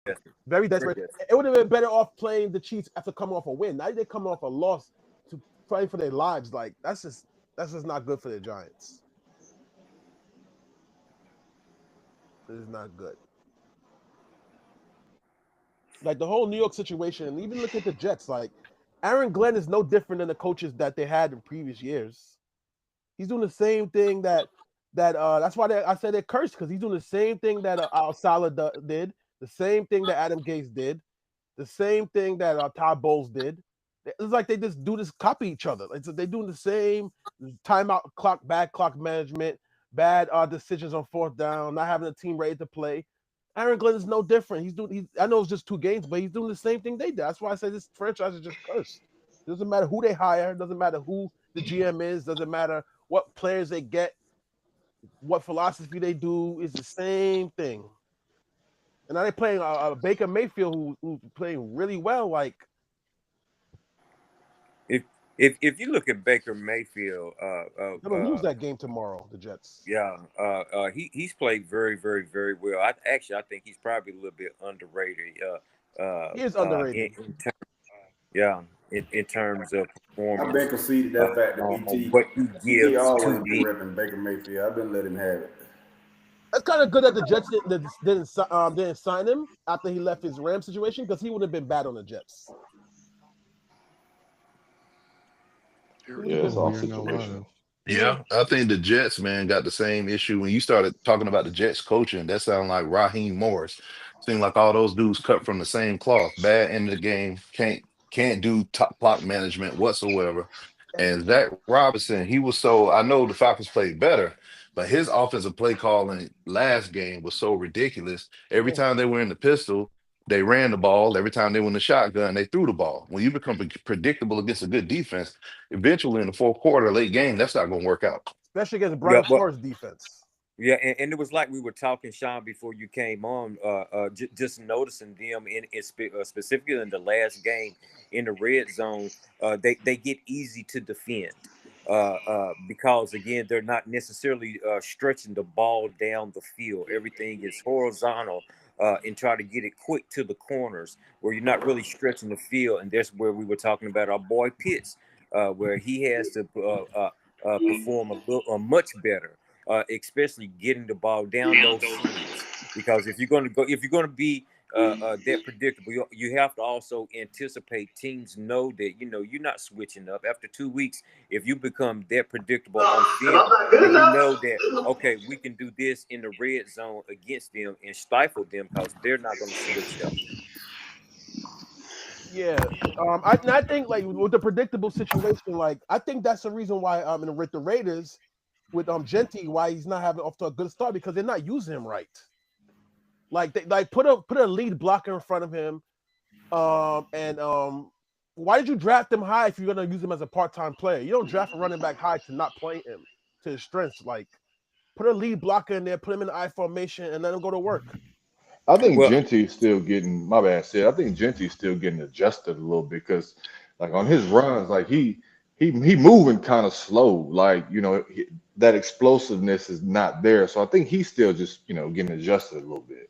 Very Very desperate. desperate. It would have been better off playing the Chiefs after coming off a win. Now they're coming off a loss to fight for their lives. Like that's just not good for the Giants. It is not good. Like the whole New York situation, and even look at the Jets. Like Aaron Glenn is no different than the coaches that they had in previous years. He's doing the same thing that's why I said they're cursed because he's doing the same thing that Al Salah did, the same thing that Adam Gates did, the same thing that Todd Bowles did. It's like they just do this, copy each other. Like, so they're doing the same timeout clock, bad clock management, bad decisions on fourth down, not having a team ready to play. Aaron Glenn is no different. I know it's just 2 games, but he's doing the same thing they did. That's why I say this franchise is just cursed. It doesn't matter who they hire, doesn't matter who the GM is, doesn't matter what players they get, what philosophy they do, is the same thing. And now they're playing Baker Mayfield, who's playing really well. Like, If if you look at Baker Mayfield, they're gonna lose that game tomorrow, the Jets. yeah, he's played very, very, very well. I think he's probably a little bit underrated. He is underrated. Yeah, in terms of I've performance, been conceded that fact to on BT. what he BT gives to always been the. repping Baker Mayfield. I've been letting him have it. That's kind of good that the Jets didn't sign him after he left his Ram situation because he would have been bad on the Jets. Yeah, it's all situational. Yeah, I think the Jets, man, got the same issue. When you started talking about the Jets coaching, that sounded like Raheem Morris. Seemed like all those dudes cut from the same cloth. Bad end of the game, can't do top clock management whatsoever. And Zach Robinson, he was so I know the Falcons played better, but his offensive play calling last game was so ridiculous. Every Yeah. time they were in the pistol, they ran the ball. Every time they were in the shotgun, they threw the ball. When you become predictable against a good defense, eventually in the fourth quarter, late game, that's not going to work out. Especially against Yeah, Brian but Flores defense. yeah, and it was like we were talking, Sean, before you came on. Just noticing them specifically in the last game in the red zone, they get easy to defend. Because again, they're not necessarily stretching the ball down the field. Everything is horizontal, and try to get it quick to the corners where you're not really stretching the field. And that's where we were talking about our boy Pitts, where he has to perform much better, especially getting the ball down those seams. Because if you're going to be that predictable, you have to also anticipate teams know that you're not switching up after 2 weeks. If you become that predictable on film, then you know that okay, we can do this in the red zone against them and stifle them because they're not going to switch up. Yeah. I think like with the predictable situation, like I think that's the reason why with the Raiders with Genty, why he's not having off to a good start because they're not using him right. Like they like put a lead blocker in front of him. And why did you draft him high if you're gonna use him as a part-time player? You don't draft a running back high to not play him to his strengths. Like put a lead blocker in there, put him in the I formation, and let him go to work. I think Well, Genty's still getting my bad said. I think Genty's still getting adjusted a little bit because like on his runs, like he moving kind of slow. Like that explosiveness is not there. So I think he's still just getting adjusted a little bit.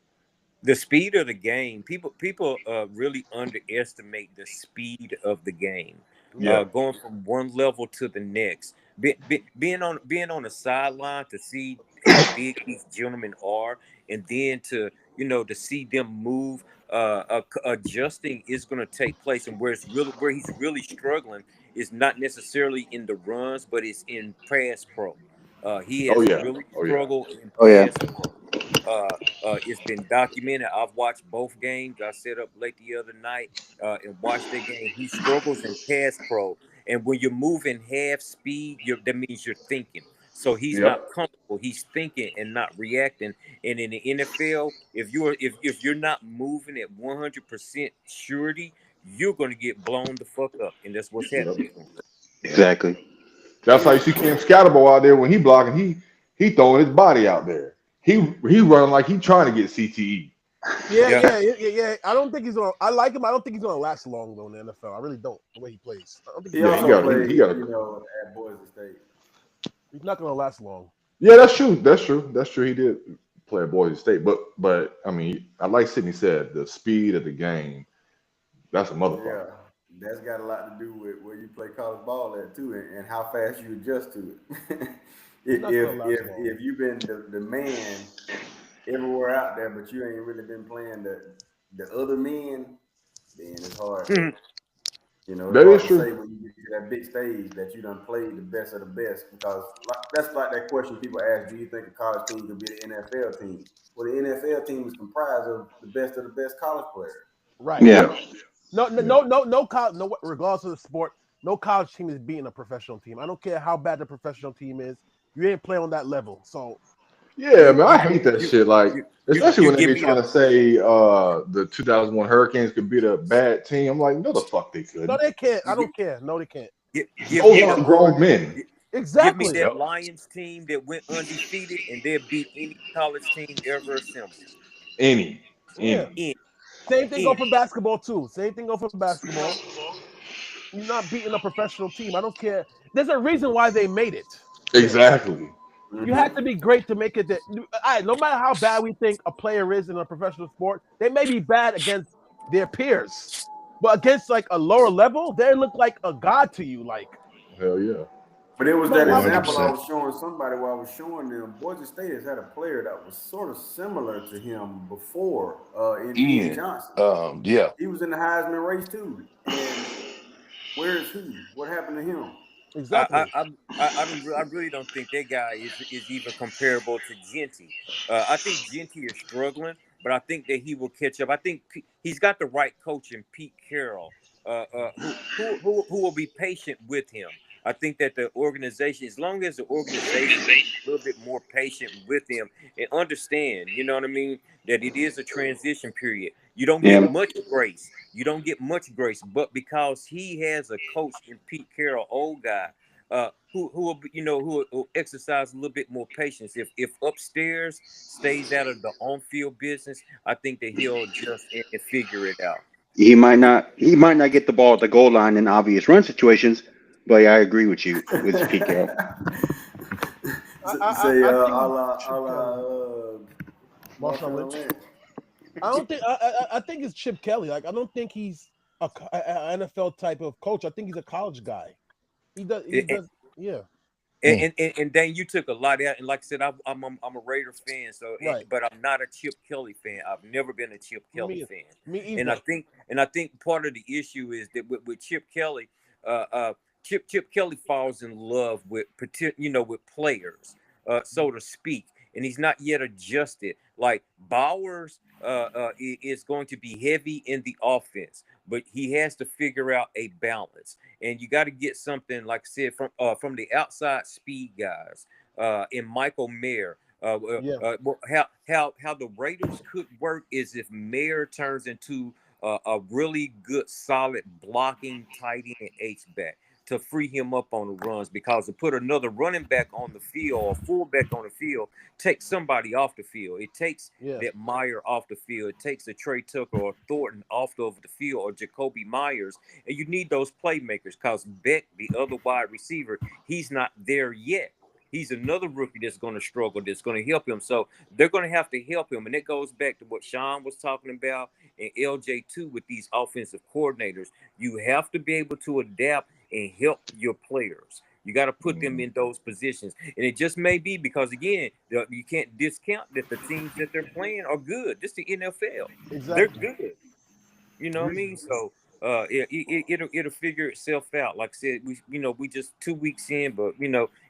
the speed of the game, people really underestimate the speed of the game, Yeah, going from one level to the next. Being on the sideline to see how big these gentlemen are, and then to see them move, adjusting is going to take place. And where he's really struggling is not necessarily in the runs, but it's in pass pro. He oh has yeah, really oh yeah. struggled in Oh yeah. pass pro. It's been documented. I've watched both games. I set up late the other night and watched the game. He struggles in pass pro, and when you're moving half speed, that means you're thinking. So he's Yep. not comfortable. He's thinking and not reacting. And in the NFL, if you're not moving at 100% surety, you're going to get blown the fuck up, and that's what's Yep. happening. Exactly. That's how you see Cam Scatterbo out there when he blocking. He throwing his body out there. He running like he trying to get CTE. Yeah, Yeah. yeah. I don't think he's gonna. I like him. I don't think he's gonna last long though in the NFL. I really don't. The way he plays, I don't think He Yeah, he also got played, he got a at Boise State. he's not gonna last long. yeah. That's true. That's true. That's true. He did. play at Boise State. But I mean, I like Sydney said, the speed of the game. That's a motherfucker. Yeah, that's got a lot to do with where you play college ball at too, and how fast you adjust to it. He's not gonna last if long. if you've been the man everywhere out there, but you ain't really been playing the other men, then it's hard. You know, it's That hard is to true. say when you get to that big stage that you done played the best of the best, because that's like that question people ask: do you think a college team can be the NFL team? Well, the NFL team is comprised of the best college players. Right. Yeah. No college. No, regardless of the sport, no college team is beating a professional team. I don't care how bad the professional team is. You ain't play on that level. So Yeah, man, I You hate that you shit. Like, especially you when they give be me trying the to say the 2001 Hurricanes could beat a bad team. I'm like, no, the fuck they no, couldn't. they can't. I you don't care. No, they can't. give Those me the aren't grown men. give me Exactly. that Yep. Lions team that went undefeated and they beat any college team ever assembled. Any, Yeah. any. In Same thing go in for basketball too. Same thing go for basketball. You're not beating a professional team. I don't care. There's a reason why they made it there. Exactly. You have to be great to make it there. All right, no matter how bad we think a player is in a professional sport, they may be bad against their peers. But against like a lower level, they look like a god to you. Like Hell yeah. But it was no that matter how, example I 100%. was showing somebody while I was showing them. Boise State has had a player that was sort of similar to him before in Ian Ian. Johnson. Yeah. He was in the Heisman race too. And where is he? What happened to him? exactly. I really don't think that guy is even comparable to Genty. I think Genty is struggling, but I think that he will catch up. I think he's got the right coach in Pete Carroll, who will be patient with him. I think that the organization, as long as the organization is a little bit more patient with him and understand, you know what I mean, that it is a transition period. You don't get Yeah. much grace. You don't get much grace, but because he has a coach in Pete Carroll, old guy, who will who will exercise a little bit more patience. If upstairs stays out of the on field business, I think that he'll adjust and figure it out. He might not get the ball at the goal line in obvious run situations, but yeah, I agree with you with Pete Carroll. Say I a think la Chip Kelly, Marshawn Marshawn Lynch. Lynch. I don't think. I think it's Chip Kelly. Like I don't think he's a NFL type of coach. I think he's a college guy. He does. He And, does. Yeah. and Dan, you took a lot out. And like I said, I'm a Raider fan. So, Right. but I'm not a Chip Kelly fan. I've never been a Chip Kelly Me, fan. me And either. I think part of the issue is that with Chip Kelly, Chip Kelly falls in love with with players, so to speak, and he's not yet adjusted. Like Bowers is going to be heavy in the offense, but he has to figure out a balance, and you got to get something like I said from the outside speed guys, and Michael Mayer. Yeah. How the Raiders could work is if Mayer turns into a really good, solid blocking tight end H-back to free him up on the runs, because to put another running back on the field or fullback on the field takes somebody off the field. It takes Yeah. that Meyer off the field. It takes a Trey Tucker or Thornton off of the field, or Jacoby Myers. And you need those playmakers, because Beck, the other wide receiver, he's not there yet. He's another rookie that's going to struggle, that's going to help him. So they're going to have to help him. And it goes back to what Sean was talking about and LJ2 with these offensive coordinators. You have to be able to adapt and help your players. You got to put them in those positions. And it just may be because, again, you can't discount that the teams that they're playing are good. This is the NFL. They're Exactly. good. You know what I mean? So it'll figure itself out. Like I said, we just 2 weeks in, but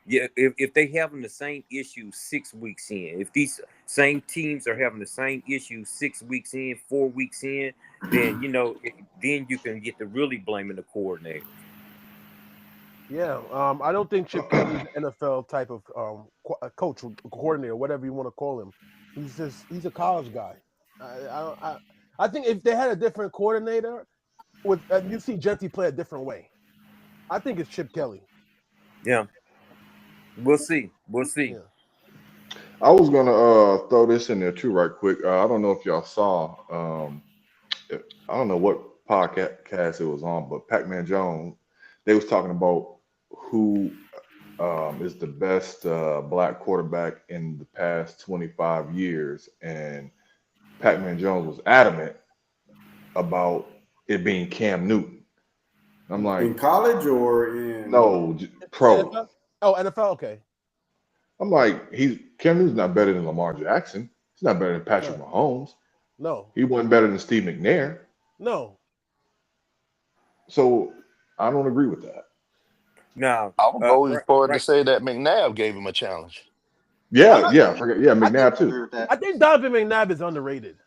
yeah, if they having the same issue 6 weeks in, if these same teams are having the same issue 6 weeks in, 4 weeks in, then then you can get to really blaming the coordinator. Yeah. I don't think Chip Kelly's an NFL type of coach, coordinator, whatever you want to call him. He's a college guy. I think if they had a different coordinator, with you see Genty play a different way. I think it's Chip Kelly. Yeah, we'll see. We'll see. Yeah. I was gonna throw this in there too, right quick. I don't know if y'all saw. I don't know what podcast it was on, but Pac-Man Jones, they was talking about who is the best black quarterback in the past 25 years, and Pac-Man Jones was adamant about it being Cam Newton. I'm In like, college or in no, pro. NFL? Oh, NFL. Okay. I'm like, Cam Newton's not better than Lamar Jackson. He's not better than Patrick No. Mahomes. No. He wasn't better than Steve McNair. No. So I don't agree with that. Now, I would go right, forward to right. say that McNabb gave him a challenge. I'm Yeah, not- yeah, forget, yeah, I McNabb think- I too. agree with that. I think Donovan McNabb is underrated.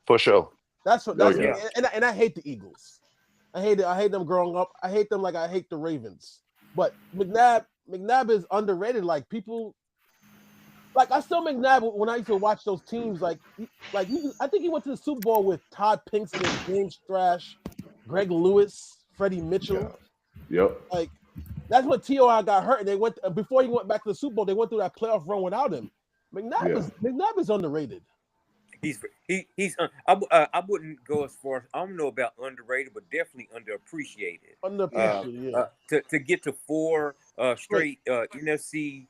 For sure. That's what. Oh, That's yeah. and I hate the Eagles. I hate it. I hate them growing up. I hate them like I hate the Ravens. But McNabb is underrated. Like people, like I still McNabb when I used to watch those teams. I think he went to the Super Bowl with Todd Pinkston, James Thrash, Greg Lewis, Freddie Mitchell. Yeah. Yep. Like that's when T.O.I. got hurt, and they went before he went back to the Super Bowl. They went through that playoff run without him. McNabb is underrated. He's I wouldn't go as far as I don't know about underrated, but definitely underappreciated. Underappreciated. Yeah. To get to 4 straight NFC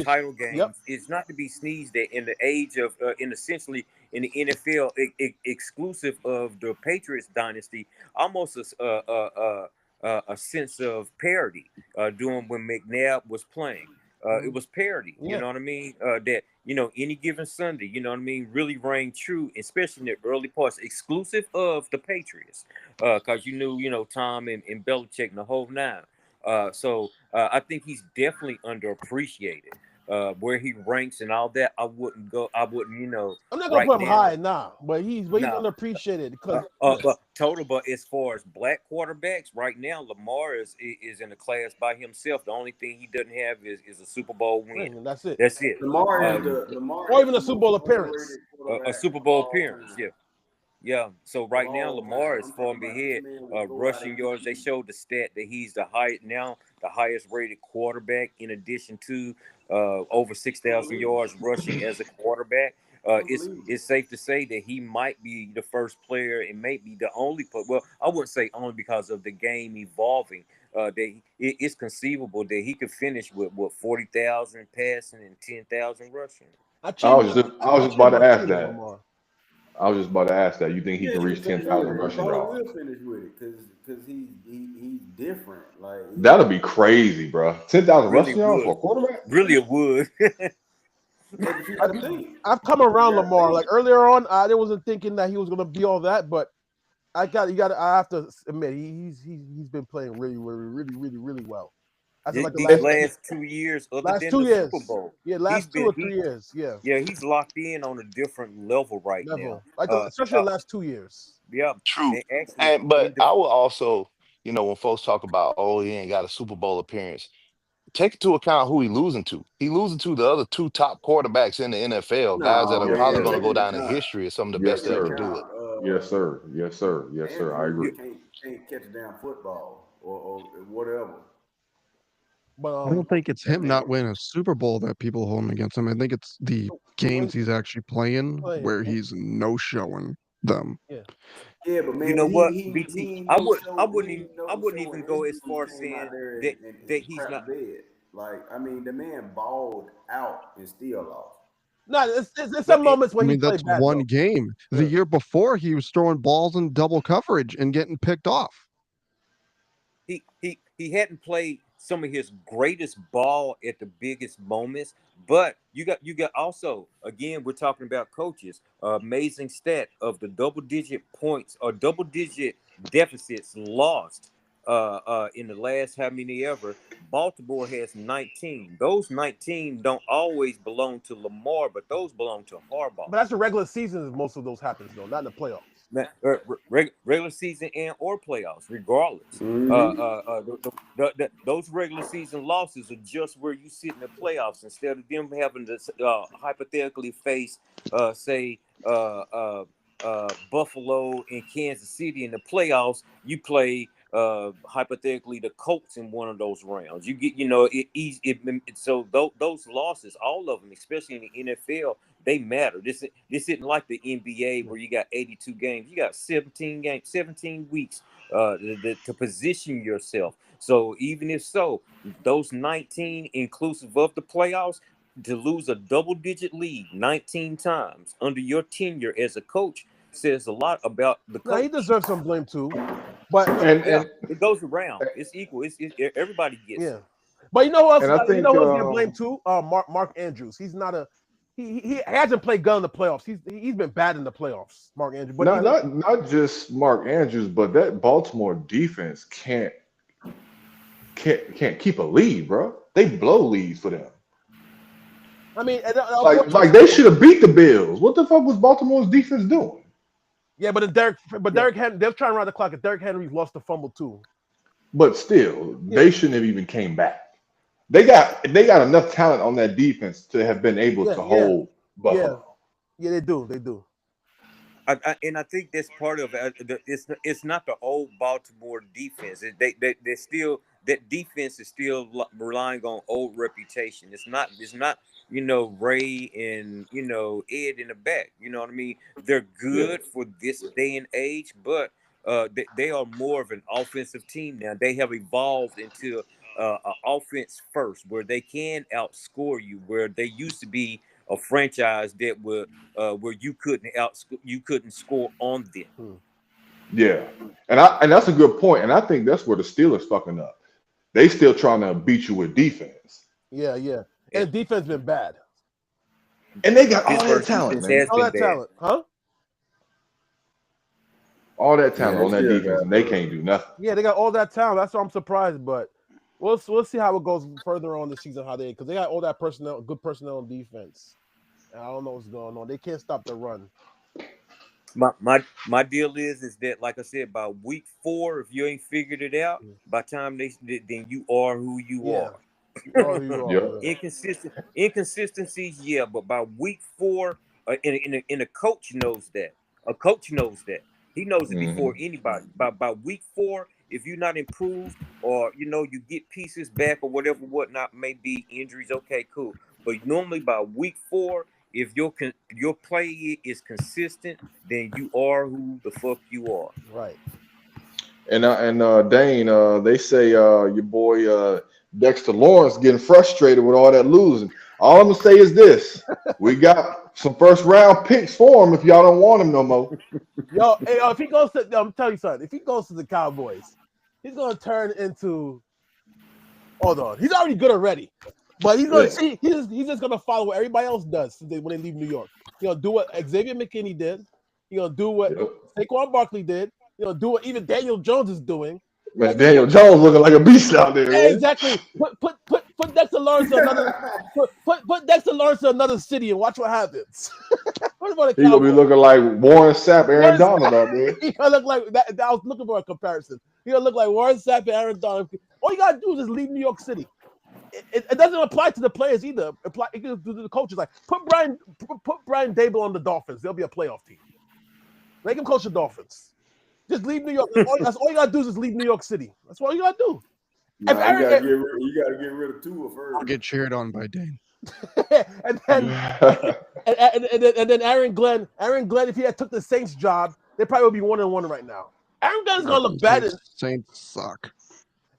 title games Yep. is not to be sneezed at in the age of in essentially in the NFL exclusive of the Patriots dynasty, almost a sense of parity doing when McNabb was playing. It was parody, you Yeah. know what I mean? That, you know, any given Sunday, you know what I mean, really rang true, especially in the early parts, exclusive of the Patriots. Because you knew, you know, Tom and Belichick and the whole nine. So I think he's definitely underappreciated. Where he ranks and all that, I wouldn't, you know. I'm not gonna right put him now. high now, but he's Nah. underappreciated because But as far as black quarterbacks, right now Lamar is in a class by himself. The only thing he doesn't have is a Super Bowl win. and that's it. That's it. Lamar is Lamar or is even a the Super Bowl most appearance. underrated A quarterback Super of Bowl all appearance, time. yeah. So right Of now all Lamar time. is I'm far talking about ahead. this man will go out Rushing and yards, they get you. showed the stat that he's the highest rated quarterback in addition to over 6,000 yards rushing as a quarterback. It's safe to say that he might be the first player and maybe the only player. Well, I wouldn't say only because of the game evolving. It's conceivable that he could finish with 40,000 passing and 10,000 rushing. I was just about to ask that. Lamar. I was just about to ask that. You think he can reach 10,000 rushing Probably yards? will finish with it because he's different. Like That'll be crazy, bro. 10,000 Really rushing yards would. for a quarterback? Really, it would. but you got to think. I've come around Yeah, Lamar. think. Like earlier on, I wasn't thinking that he was gonna be all that, but I have to admit he's been playing really well. I feel like the These last last 2 years, other last than 2 the years. Super Bowl, Yeah, last he's 2 been- or 3 years. Yeah. yeah, he's locked in on a different level right Level. now. Like especially the last 2 years. Yeah, True. and actually, But I will also, you know, when folks talk about, oh, he ain't got a Super Bowl appearance, take into account who he losing to. He losing to the other 2 top quarterbacks in the NFL, guys that are No, probably man, going to take go into down in account- history as some of the Yes, best to ever sir. do it. Yes, sir. Yes, sir. Yes, sir. I agree. Can't catch a damn football or whatever. But I don't think it's that him man- not winning a Super Bowl that people hold him against him. I think it's the games he's actually playing where he's no showing them. Yeah, but man, you know what, he BT, ain't I no wouldn't show even go as far as came out saying there that and he's crapped not. dead. Like I mean, the man balled out and still lost. no, it's some moments I when he mean, that's played bad. one though. game. The Yeah. year before, he was throwing balls in double coverage and getting picked off. He hadn't played some of his greatest ball at the biggest moments, but you got also, again, we're talking about coaches, amazing stat of the double-digit points or double-digit deficits lost in the last how many ever. Baltimore has 19. Those 19 don't always belong to Lamar, but those belong to Harbaugh. But that's the regular season. Most of those happens though, not in the playoffs. Regular season and or playoffs, regardless. Those regular season losses are just where you sit in the playoffs instead of them having to hypothetically face, say, Buffalo and Kansas City in the playoffs. You play hypothetically the Colts in one of those rounds. You get, so those losses, all of them, especially in the NFL, they matter. This isn't like the NBA where you got 82 games. You got 17 weeks to position yourself. So even if so, those 19 inclusive of the playoffs, to lose a double-digit lead 19 times under your tenure as a coach says a lot about the No, he coach. deserves some blame too. But Yeah, it goes around. It's equal. It's everybody gets yeah. it. But you know who else? And I You know think who else get blamed too? Mark Andrews. He's not a. He hasn't played good in the playoffs. He's been bad in the playoffs, Mark Andrews. But not just Mark Andrews, but that Baltimore defense can't keep a lead, bro. They blow leads for them. I mean, like they should have beat the Bills. What the fuck was Baltimore's defense doing? Yeah, but Derrick Henry, they're trying to run the clock. And Derrick Henry lost the fumble too. But still, they shouldn't have even came back. They got enough talent on that defense to have been able to hold Buffalo. Yeah, they do. They do. And I think that's part of it. It's not the old Baltimore defense. They still, that defense is still relying on old reputation. It's not Ray and Ed in the back. You know what I mean? They're good for this day and age, but they are more of an offensive team now. They have evolved into an offense first, where they can outscore you. Where they used to be a franchise that would where you couldn't score on them. Yeah, and that's a good point. And I think that's where the Steelers fucking up. They still trying to beat you with defense. Yeah. And defense been bad. And they got all that talent, man. All that talent, huh? All that talent on that defense, and they can't do nothing. Yeah, they got all that talent. That's why I'm surprised, but we'll see how it goes further on the season. Because they got all that personnel, good personnel on defense. And I don't know what's going on. They can't stop the run. My deal is that, like I said, by week 4, if you ain't figured it out, by the time then you are who you are. Inconsistencies, yeah, but by week 4, and a coach knows that. A coach knows that. He knows it before anybody. By week 4, if you're not improved, or you get pieces back or whatnot, maybe injuries, okay, cool. But normally by week 4, if your play is consistent, then you are who the fuck you are. Right. And Dane, they say your boy Dexter Lawrence getting frustrated with all that losing. All I'm gonna say is this: we got some first round picks for him if y'all don't want him no more. If he goes to, I'm telling you something. If he goes to the Cowboys, he's gonna turn into. Hold on, he's already good already, but he's gonna see. He's just gonna follow what everybody else does when they leave New York. He'll do what Xavier McKinney did. He'll do what Saquon Barkley did. He'll do what even Daniel Jones is doing. Man, Daniel Jones looking like a beast out there. Man. Exactly. Put Dexter Lawrence to another. Put Dexter Lawrence to another city and watch what happens. He's gonna be looking like Warren Sapp, Aaron Donald out there. He gonna look like that. I was looking for a comparison. He gonna look like Warren Sapp and Aaron Donald. All you gotta do is just leave New York City. It doesn't apply to the players either. It can do to the coaches. Like put Brian Daboll on the Dolphins. They'll be a playoff team. Make him coach the Dolphins. Just leave New York. That's all you gotta do is just leave New York City. That's all you gotta do. You gotta get rid of Tua first. I'll get cheered on by Dane. and then Aaron Glenn, if he had took the Saints job, they probably would be 1-1 right now. Aaron Glenn's gonna look bad. Saints suck.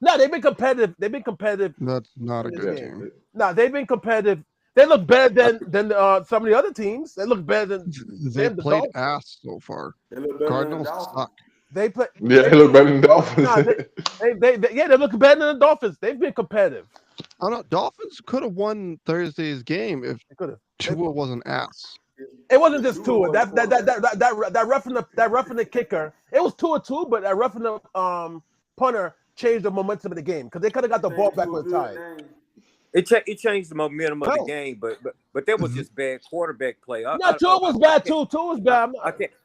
No, they've been competitive. That's not a good team. No, they've been competitive. They look better than some of the other teams. They look better than they played ass so far. Cardinals suck. They look better than Dolphins. They look better than the Dolphins. They've been competitive. I don't know. Dolphins could have won Thursday's game if Tua wasn't ass. It wasn't just Tua. That roughing the kicker. It was Tua too, but that roughing the punter changed the momentum of the game because they could have got the ball back with time. It changed the momentum of the game, but that was just bad quarterback play. Tua was bad too. Tua was bad.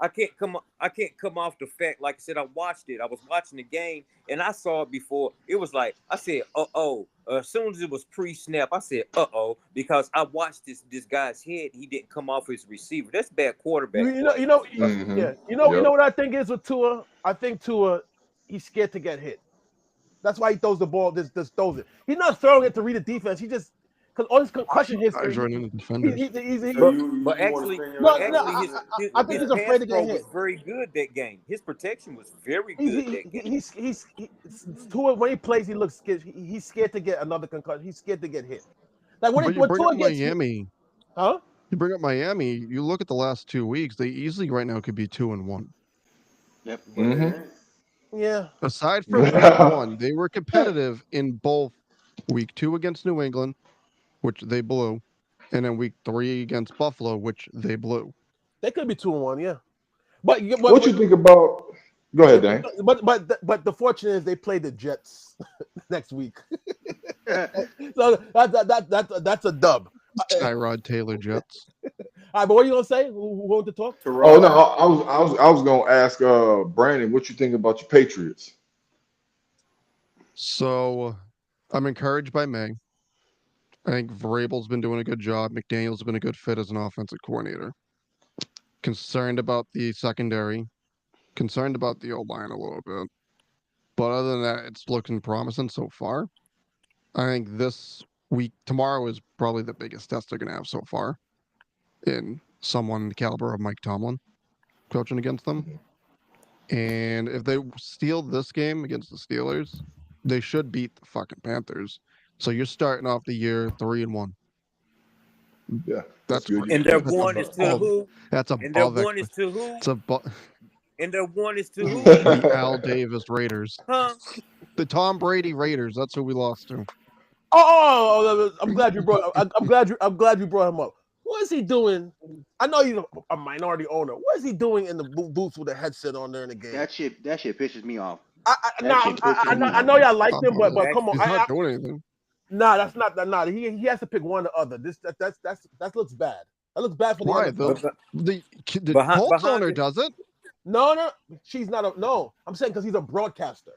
I can't come off the fact. Like I said, I watched it. I was watching the game, and I saw it before. It was like I said, as soon as it was pre-snap, I said, because I watched this guy's head. He didn't come off his receiver. That's bad quarterback. You know what I think is with Tua. I think Tua, he's scared to get hit. That's why he throws the ball. Just throws it. He's not throwing it to read the defense. because all his concussion Guys history. running into defenders. But actually, his he's afraid to pass pro get hit. was very good that game. His protection was very good that game. He's when he plays, he looks scared. He's scared to get another concussion. He's scared to get hit. Like when But he you bring Tua up gets hit, Miami. huh? You bring up Miami. You look at the last 2 weeks. They easily right now could be 2-1. Yep. Yeah. Aside from week 1, they were competitive in both week 2 against New England, which they blew, and then week 3 against Buffalo, which they blew. They could be 2-1, yeah. But what you think about? Go ahead, Dan. But the fortune is they play the Jets next week, so that's a dub. Tyrod Taylor Jets. All right, but what are you gonna say? Who wanted to talk? Oh no, I was gonna ask Brandon what you think about your Patriots. So I'm encouraged by May. I think Vrabel's been doing a good job. McDaniel's been a good fit as an offensive coordinator. Concerned about the secondary. Concerned about the O-line a little bit. But other than that, it's looking promising so far. I think this week, tomorrow is probably the biggest test they're going to have so far in someone the caliber of Mike Tomlin coaching against them. And if they steal this game against the Steelers, they should beat the fucking Panthers. So you're starting off the year 3-1. Yeah, that's good. And their one is to who? That's a. And their one is to who? It's a. And their one is to who? The Al Davis Raiders. Huh? The Tom Brady Raiders. That's who we lost to. Oh, I'm glad you brought. I'm glad you brought him up. What is he doing? I know he's a minority owner. What is he doing in the booth with a headset on during the game? That shit pisses me off. I know y'all like him, but come on, he's not doing anything. Nah, that's not. Nah, he has to pick one or the other. That looks bad. That looks bad for Why? The Colts owner does it. No, she's not. No, I'm saying because he's a broadcaster.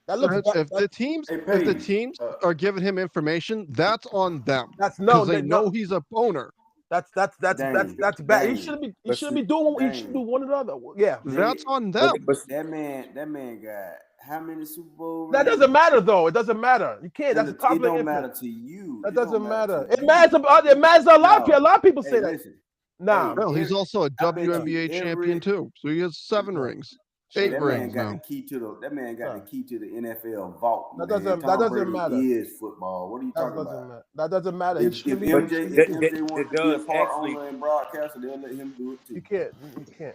That looks bad. If the teams are giving him information, that's on them. That's they know he's a owner. That's bad. He shouldn't be doing. He should do one or the other. Yeah, that's on them. But that man got how many Super Bowl rings? That doesn't matter though. It doesn't matter. You can't. That's a it don't matter to you. That doesn't matter. It matters. It matters a lot. A lot of people say that. Nah. Well, he's also a WNBA champion too. So he has 7 rings. 8 rings now. That man got the key to the NFL vault. That doesn't matter. Is football. What are you talking about? That doesn't matter. If MJ wants to be a part owner and broadcaster, they'll let him do it too. You can't.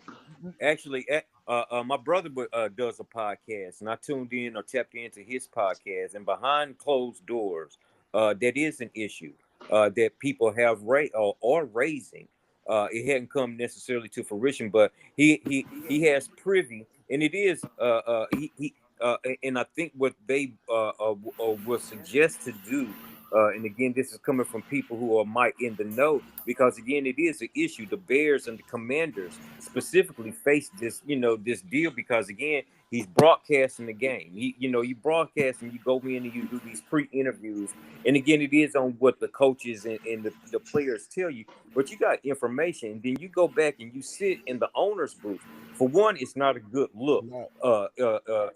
Actually, my brother does a podcast, and I tuned in or tapped into his podcast. And behind closed doors, that is an issue that people have or raising. It hadn't come necessarily to fruition, but he has privy, and it is and I think what they will suggest to do. And again, this is coming from people who are in the know, because again, it is an issue. The Bears and the Commanders specifically face this, this deal, because again, he's broadcasting the game. You broadcast and you go in and you do these pre-interviews. And again, it is on what the coaches and the players tell you, but you got information. And then you go back and you sit in the owner's booth. For one, it's not a good look.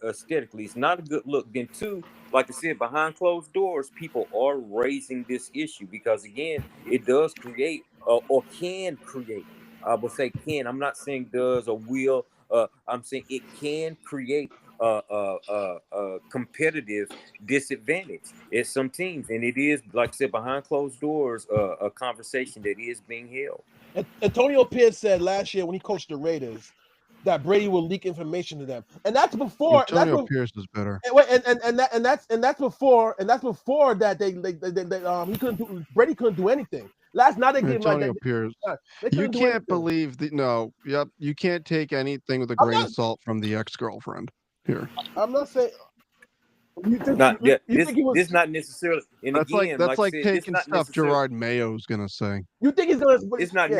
Aesthetically, it's not a good look. Then two, like I said, behind closed doors, people are raising this issue because again, it does create or can create. I would say can. I'm not saying does or will. I'm saying it can create a competitive disadvantage at some teams, and it is, like I said, behind closed doors, a conversation that is being held. Antonio Pierce said last year when he coached the Raiders that Brady will leak information to them, and that's before Antonio Pierce is better. And that's before that Brady couldn't do anything. Last night they gave Antonio Pierce. You can't believe that. No, yep. You can't take anything with a grain of salt from the ex-girlfriend here. I'm not saying. This not necessarily. And that's again, that's like said, taking stuff Gerard Mayo's gonna say. You think he's gonna? It's not.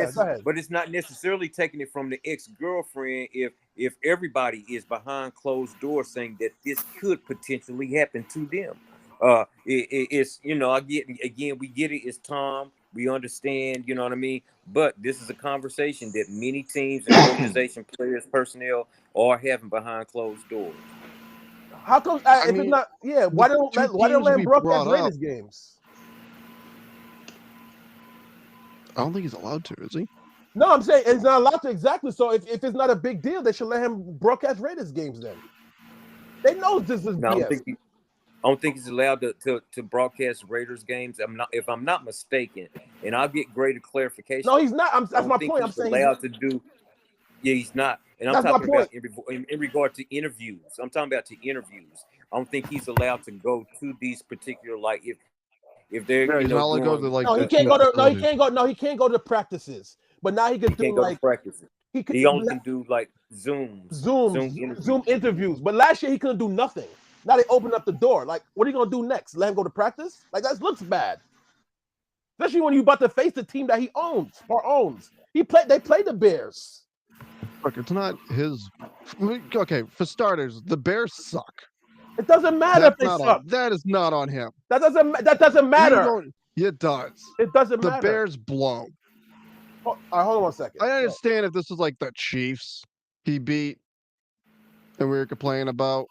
But it's not necessarily taking it from the ex-girlfriend. If everybody is behind closed doors saying that this could potentially happen to them, it's I get again. We get it. It's Tom. We understand, you know what I mean? But this is a conversation that many teams and organization players, personnel are having behind closed doors. How come if it's not? Yeah, why don't let him broadcast Raiders games? I don't think he's allowed to, is he? No, I'm saying it's not allowed to exactly. So if it's not a big deal, they should let him broadcast Raiders games then. They know this is No, BS. I don't think he's allowed to broadcast Raiders games. If I'm not mistaken, and I'll get greater clarification. No, he's not. I That's don't my think point. I'm he's saying allowed to do. Yeah, he's not. And I'm That's my talking about point. in regard to interviews. I'm talking about to interviews. I don't think he's allowed to go to these particular, like if they're Yeah, he's not allowed to go to doing, like no, he the can't team go to. No, he facilities. can't go. No, he can't go to practices. But now he can he do can't go like to practices. he He only can do like Zoom interviews. But last year he couldn't do nothing. Now they open up the door. Like, what are you gonna do next? Let him go to practice? Like that looks bad. Especially when you about to face the team that he owns or owns. They play the Bears. Look, it's not his. Okay, for starters, the Bears suck. It doesn't matter if they suck. That is not on him. That doesn't matter. It does. It doesn't The matter. Bears blow. All right, hold on 1 second. I understand if this is like the Chiefs he beat and we were complaining about.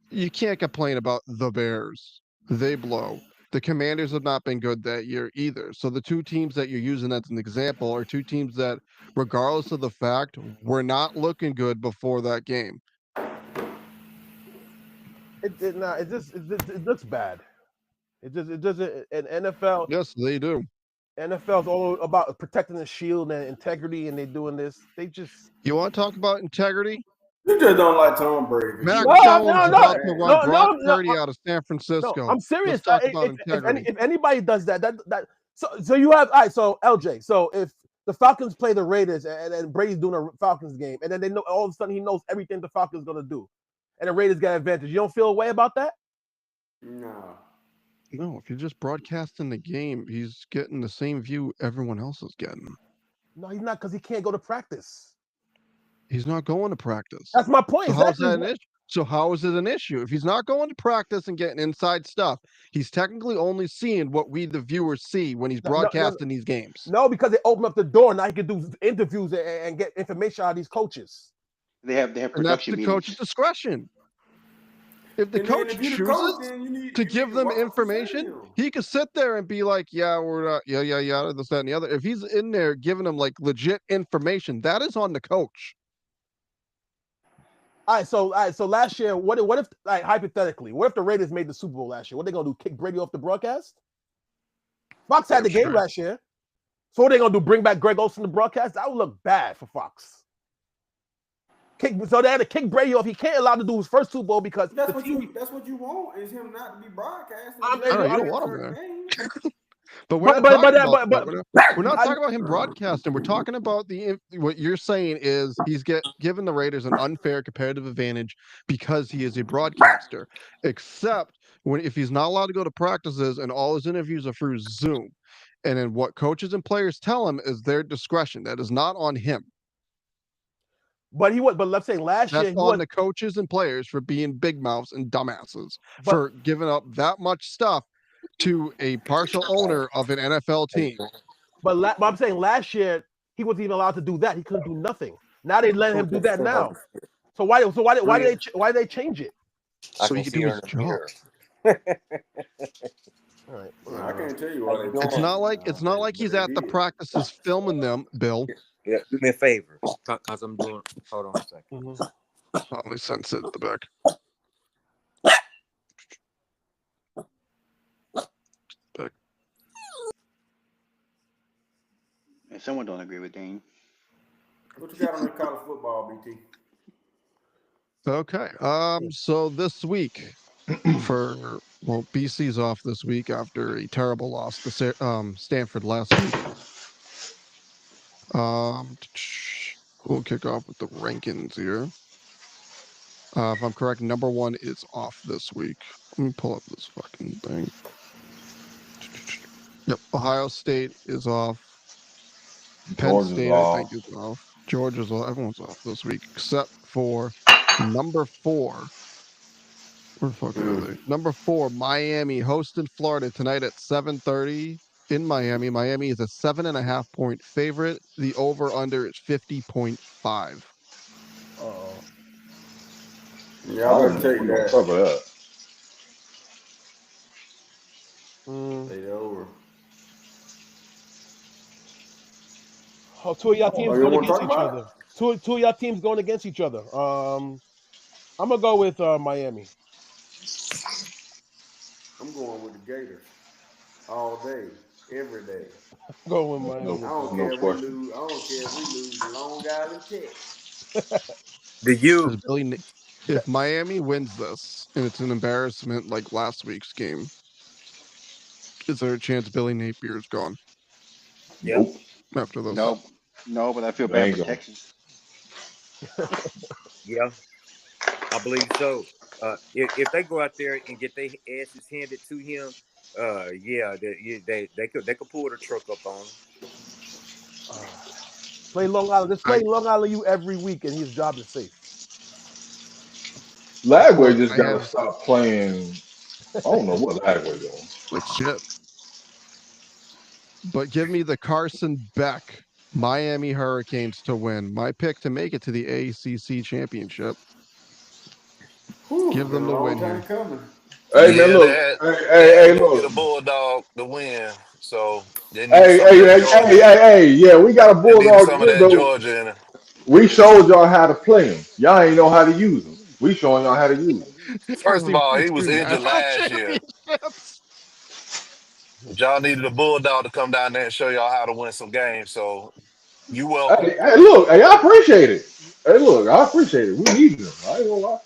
You can't complain about the Bears. They blow. The Commanders have not been good that year either. So the two teams that you're using as an example are two teams that, regardless of the fact, were not looking good before that game. It looks bad. It doesn't. And NFL. Yes, they do. NFL's all about protecting the shield and integrity, and they're doing this. They just. You want to talk about integrity? You just don't like Tom Brady. Mac Jones about to run Brock Purdy out of San Francisco. No, I'm serious. Let's talk about integrity. If anybody does that, so you have all right. So LJ, so if the Falcons play the Raiders and Brady's doing a Falcons game, and then they know all of a sudden he knows everything the Falcons gonna do, and the Raiders get advantage, you don't feel a way about that? No, if you're just broadcasting the game, he's getting the same view everyone else is getting. No, he's not, because he can't go to practice. He's not going to practice. That's my point. So how's that an issue? So how is it an issue? If he's not going to practice and getting inside stuff, he's technically only seeing what we, the viewers, see when he's broadcasting these games. No, because they open up the door. Now he can do interviews and get information out of these coaches. They have production and that's the meetings. coach's discression. If the coach chooses to give them information, he could sit there and be like, yeah, we're not, yeah, this, that, and the other. If he's in there giving them like legit information, that is on the coach. All right, so last year, what if, like, hypothetically, what if the Raiders made the Super Bowl last year? What are they gonna do? Kick Brady off the broadcast? Fox had the game last year. So what are they gonna do? Bring back Greg Olsen to broadcast? That would look bad for Fox. So they had to kick Brady off. He can't allow to do his first Super Bowl because that's what you want is him not to be broadcasting. You don't want him there. But we're not talking about him broadcasting. We're talking about what you're saying is he's given the Raiders an unfair competitive advantage because he is a broadcaster. Except if he's not allowed to go to practices and all his interviews are through Zoom, and then what coaches and players tell him is their discretion. That is not on him. But let's say last year that's on the coaches and players for being big mouths and dumbasses for giving up that much stuff to a partial owner of an NFL team. But I'm saying last year he wasn't even allowed to do that. He couldn't do nothing. Now they let him do that now. So why did they change it? So he can do his job. All right. I can't tell you what it's not like he's at the practices filming them, Bill. Yeah, do me a favor, cause I'm doing. Hold on a second. Let me sense it at the back. Someone don't agree with Dane. What you got on the college football, BT? Okay. So this week, BC's off this week after a terrible loss to Stanford last week. We'll kick off with the rankings here. If I'm correct, number 1 is off this week. Let me pull up this fucking thing. Yep, Ohio State is off. Penn State, I think, is off. Georgia's off. Everyone's off this week except for number 4. Where the fuck are they? Number 4, Miami hosting Florida tonight at 7:30 in Miami. Miami is a 7.5 point favorite. The over/under is 50.5. Yeah, I'm gonna take that. Talk about that. Take over. Oh, two of y'all teams you going want to against talk each about other. Two of y'all teams going against each other. I'm gonna go with Miami. I'm going with the Gators all day, every day. Go with No, Miami. I don't no care if we question. lose. I don't care if we lose to Long Island Tech. The U. If Miami wins this and it's an embarrassment like last week's game, is there a chance Billy Napier's gone Yeah. Nope, after this? No, but I feel they bad ain't for going. Texas. Yeah. I believe so. If they go out there and get their asses handed to him, yeah, they could pull the truck up on him. Play Long Island. Just play Long Island U every week, and his job is safe. Lagway Look, just I gotta have stop playing. I don't know what Lagway doing. like shit. But give me the Carson Beck Miami Hurricanes to win. My pick to make it to the ACC championship. Whew, Give been them a the long win time here. coming. Hey man, Yeah, look. they had to Hey, go get look. a Bulldog to win, so they needed Hey, some of hey, that hey, hey, Georgia. hey, hey. Yeah, we got a They needed bulldog some of here that though. Georgia in it. We showed y'all how to play him. Y'all ain't know how to use them. We showing y'all how to use them. First of Turning all, to he was two injured national last year. championships. But y'all needed a Bulldog to come down there and show y'all how to win some games. So you welcome. Hey, look. Hey, I appreciate it. Hey, look. I appreciate it. We need him. I ain't gonna lie.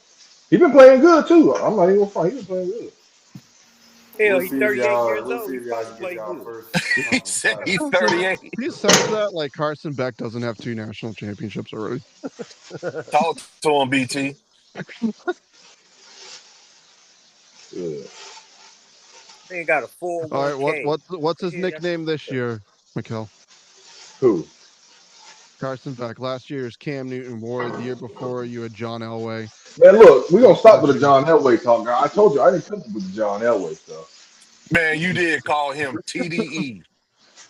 He been playing good too. I'm not even gonna front. He been playing good. Hell, We'll he's see if 38 y'all. years We'll old. see He's if y'all supposed to can get play y'all good. first He said title. he's 38. He says that like Carson Beck doesn't have two national championships already. Talk to him, BT. Yeah. They got a All right, 401k. what's his Yeah, that's nickname this year, Mikhail? Who? Carson Beck. Last year's Cam Newton Ward. The year before you had John Elway. Man, look. We gonna What's stop this with the year? John Elway talk, guy. I told you I didn't come up with the John Elway stuff. Man, you did call him TDE.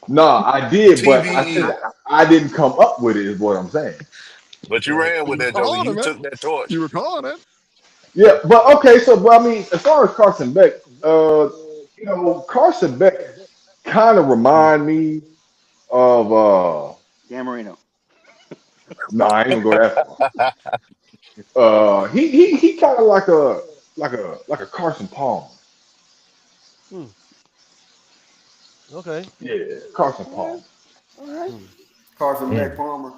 Nah, I did, but I TDE. said I didn't come up with it. Is what I'm saying. But you ran You with were that, Joker. calling You him it. took that torch. You were calling it. Yeah, but okay. So, but I mean, as far as Carson Beck, Carson Beck kind of remind me of Dan Marino. no, I ain't gonna go that far. He kind of like a Carson Palmer. Hmm. Okay. Yeah, Carson All right. Palmer. All right. Hmm. Carson Mm. Beck Palmer.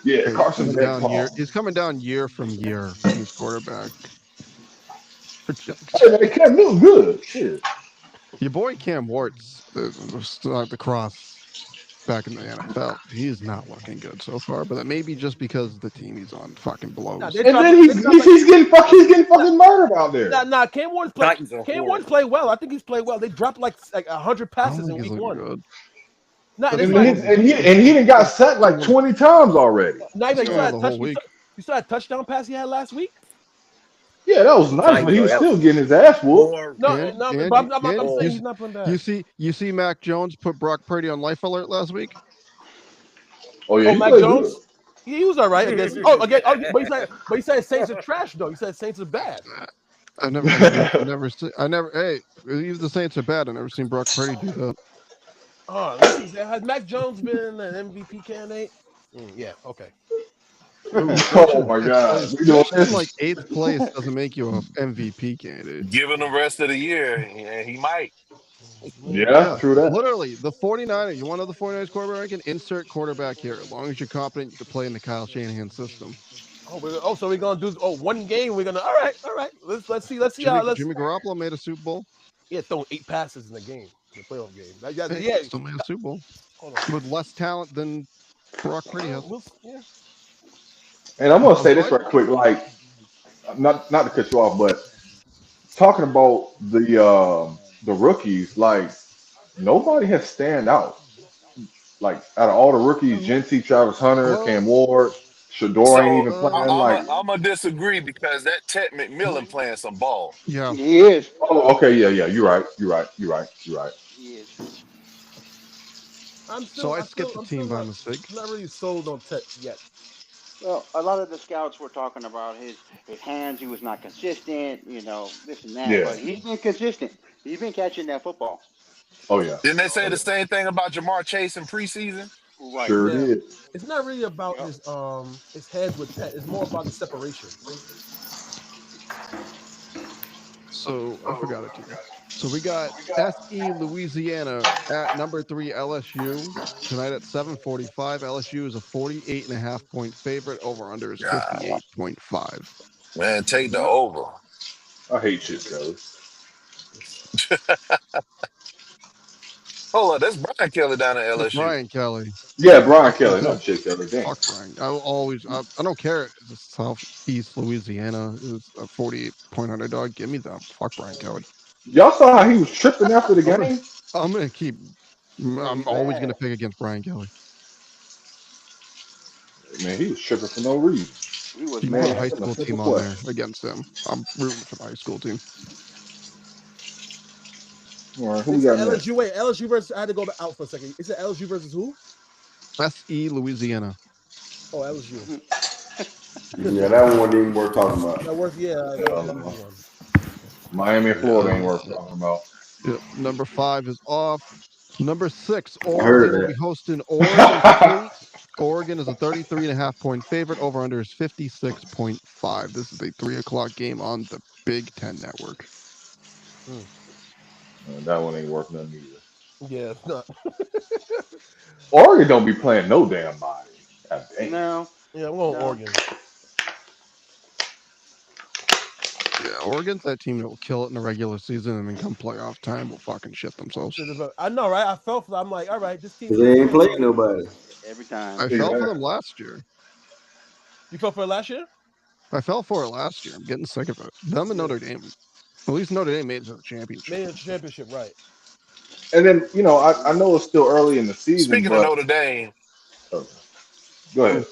Yeah, Hey, he's Carson coming Beck down Palmer. year. He's coming down year from year. He's quarterback. Hey man, Cam Newton good. Shit. Your boy Cam Wart's the cross back in the NFL. He's not looking good so far, but that may be just because the team he's on fucking Nah, blows. they And dropped. then They dropped like he's getting nah, fucking murdered out there. nah. Cam Ward's play. Titans are Cam Ward's horrible. played well. I think he's played well. They dropped like 100 I don't passes think in he's week looking one. good. No, But and it's he's And not. he only and he and he done got sacked like 20 times already. Not he's even. You still saw on that the touch. whole week. You saw that touchdown pass he had last week. Yeah, that was nice, but Titans he are was That was still getting his ass whooped. no, horrible. And no. and But you I'm and saying you, he's Horrible. not been you bad. see Mac Jones put Brock Purdy on life alert last week. Oh yeah, Oh, he Mac played good. Jones. He was all right against. Oh, again. Oh, but he said Saints are trash though. He said Saints are bad. I've never seen. I never. Hey, even the Saints are bad. I've never seen Brock Purdy do that. Oh, let me see. Has Mac Jones been an MVP candidate? Yeah. Okay. Ooh, Oh my God, we doing finishing in like this? eighth place doesn't make you a MVP candidate. Given the rest of the year, and he might. Yeah, Yeah, true that. literally the 49ers. You want to know the 49ers quarterback ranking? Insert quarterback here. As long as you're competent, you can play in the Kyle Shanahan system. So we're gonna do one game. We're gonna all right. Let's see how Jimmy Garoppolo made a Super Bowl. throwing 8 passes in the game, in the playoff game. Hey, Yeah. still made a Super Bowl Hold on. with less talent than Brock Purdy has. Yeah. And I'm gonna I'm say this sorry. right quick, like not to cut you off, but talking about the rookies, like nobody has stand out. Like out of all the rookies, Genty, Travis Hunter, Well, Cam Ward, Shador ain't So even playing. Like, I'm gonna disagree because that Ted McMillan playing some ball. yeah. He is. oh, okay, yeah, you're right, you're right. He is. So I skipped the I'm team still by not, mistake. not really sold on Tech yet. Well, a lot of the scouts were talking about his hands. He was not consistent, this and that. Yeah, But he's been consistent. He's been catching that football. oh yeah. Didn't they say Oh the yeah. same thing about Jamar Chase in preseason? Right. Sure Yeah. did. It's not really about Yep. his heads with Tet. It's more about the separation. So I forgot a team. So we got SE Louisiana at number 3 LSU tonight at 7:45. LSU is a 48.5 point favorite. Over under is God, 58.5. man, take the over. I hate Chip Kelly. Hold on, that's Brian Kelly down at It's LSU. Brian Kelly. Yeah, Brian Kelly, not Chip Kelly. Damn. Fuck Brian. I don't care. It's Southeast Louisiana is a 48-point underdog. Give me them. Fuck Brian Kelly. Y'all saw how he was tripping after the game? I'm gonna keep. I'm always gonna pick against Brian Kelly. Man, he was tripping for no reason. We was You put a mad. high Asking a school simple team on there question. against him. I'm rooting for the high school team. All right, who They we said got next? LSU. Wait, LSU versus. I had to go out for a second. Is it LSU versus who? SE Louisiana. Oh, LSU. Yeah, that one wasn't even worth talking about. That worth. Yeah, that was an easy one. Miami and Florida ain't worth talking about. Yep. Number 5 is off. Number 6, I heard Oregon will be that. hosting Oregon State. Oregon is a 33.5 point favorite. Over under is 56.5. This is a 3 o'clock game on the Big Ten Network. That one ain't worth nothing either. Yeah, it's not. Oregon don't be playing no damn body. God damn. No. Yeah, I'm going No. Oregon. Yeah, Oregon's that team that will kill it in the regular season and then come playoff time will fucking shit themselves. I know, right? I felt for. I'm like, all right, this team. They ain't played nobody. Every time. I fell for them last year. You felt for it last year? I fell for it last year. I'm getting sick of it. Them and Notre Dame. At least NotreAme made it to the championship. Made it to championship, right? And then, I know it's still early in the season, Speaking of but Notre Dame, go ahead.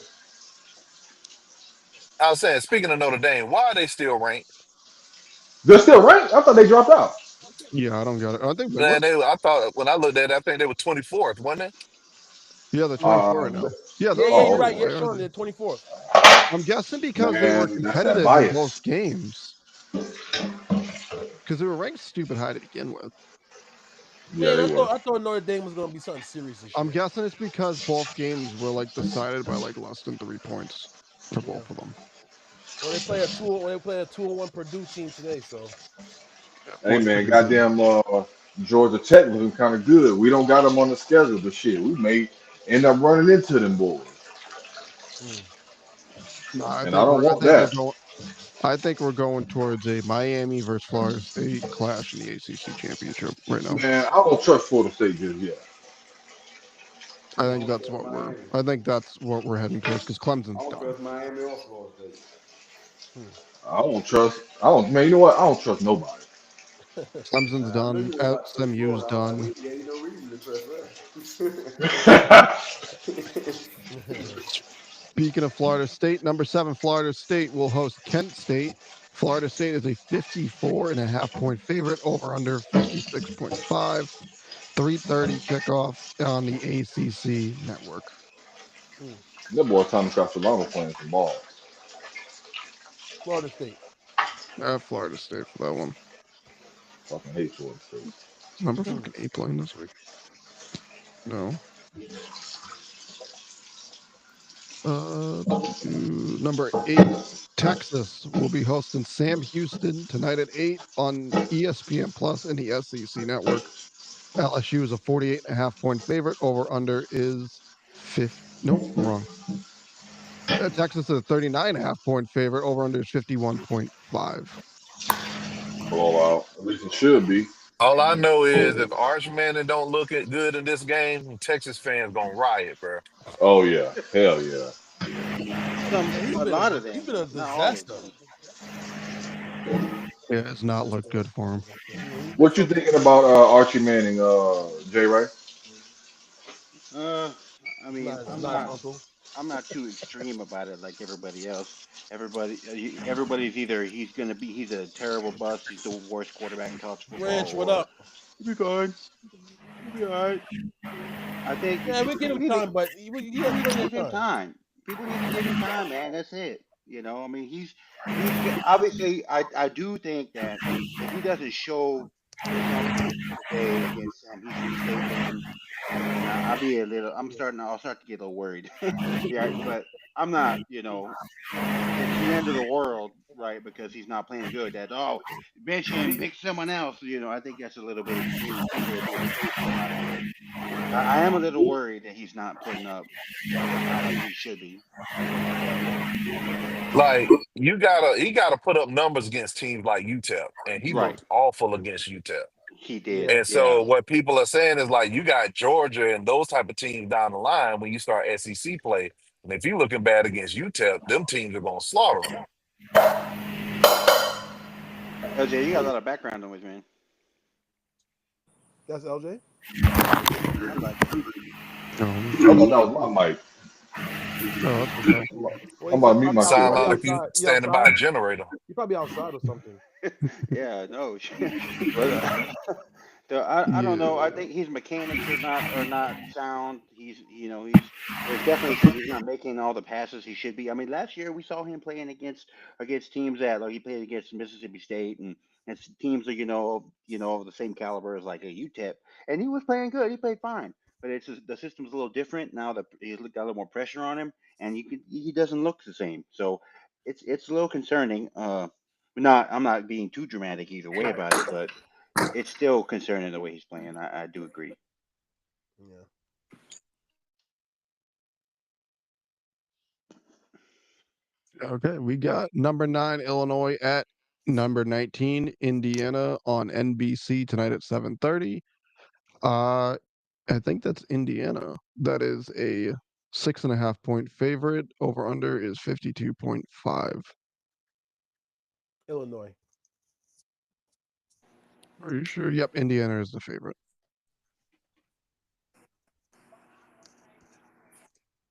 I was saying, speaking of Notre Dame, why are they still ranked? They're still ranked? I thought they dropped out. Yeah, I don't get it. I think they Man, were. I thought when I looked at it, I think they were 24th, wasn't Yeah, they're 24 right now. Yeah, they're Yeah, you're low. right. Why Yeah, are Sean, they? they're 24th. I'm guessing because they were Man, that's that competitive in both bias. games. Because they were ranked stupid high to begin with. Yeah, Man, they were. I thought Notre Dame was gonna be something serious this year. I'm guessing it's because both games were like decided by like less than 3 points for both of them. Well, they play a 2-1 Purdue team today, so. Hey, man, goddamn Georgia Tech looking kind of good. We don't got them on the schedule, but shit, we may end up running into them boys. No, I don't want that. I think we're going towards a Miami versus Florida State clash in the ACC championship right now. Man, I don't trust Florida State just yet. I think that's what we're heading towards because Clemson's I don't done. trust Miami or Florida State. Man, you know what? I don't trust nobody. Clemson's done. SMU's done. Yeah, ain't no reason to trust that. Speaking of Florida State, number 7 Florida State will host Kent State. Florida State is a 54.5 point favorite. Over under 56.5. 3:30 kickoff on the ACC network. That boy Tommy Castellano playing some ball. Florida State. Florida State for that one. Fucking hate Florida State. Number fucking 8 playing this week. No. Number 8, Texas will be hosting Sam Houston tonight at 8 on ESPN Plus and the SEC network. LSU is a 48.5 point favorite. Over under is 50. Nope, I'm wrong. Texas is a 39.5 point favorite. Over under is 51.5. Blowout. At least it should be. All I know is if Arch Manning don't look good in this game, Texas fans gonna riot, bro. Oh yeah, hell yeah. A lot of them. He's been a disaster. Yeah, it's not looked good for him. What you thinking about Archie Manning, Jay Ray? I mean, I'm I'm not too extreme about it like everybody else. Everybody's either he's a terrible bust, he's the worst quarterback in college football. Ranch, what up? He'll be fine. He'll be all right. I think we give him time, but he doesn't give him time. People need to give him time, man. That's it. I mean, he's obviously. I do think that if he doesn't show today against Mississippi State, man. And I'll start to get a little worried. Yeah, but I'm not, it's the end of the world, right? Because he's not playing good. Bench him, pick someone else. I think that's a little bit extreme. People are being impatient about it, but I am a little worried that he's not putting up like he should be. Like he gotta put up numbers against teams like UTEP, and he Right. looked awful against UTEP. He did. And so what people are saying is like you got Georgia and those type of teams down the line when you start SEC play, and if you're looking bad against UTEP, them teams are gonna slaughter them. LJ, you got a lot of background noise, man. That's LJ. Oh, that was my mic. Oh, that's okay. I'm about to mute Sound myself. like you standing by a generator. You probably outside or something. Yeah, no. But I don't know. I think his mechanics are not sound. There's definitely he's not making all the passes he should be. I mean, last year we saw him playing against teams that he played against Mississippi State and teams that of the same caliber as like a UTEP, and he was playing good. He played fine, but it's just, the system's a little different now that he's got a little more pressure on him, and he doesn't look the same. So it's a little concerning. I'm not being too dramatic either way about it, but it's still concerning the way he's playing. I do agree. Yeah. Okay, we got number 9 Illinois at number 19 Indiana on NBC tonight at 7:30. I think that's Indiana. That is a 6.5 point favorite. Over under is 52.5. Illinois. Are you sure? Yep, Indiana is the favorite.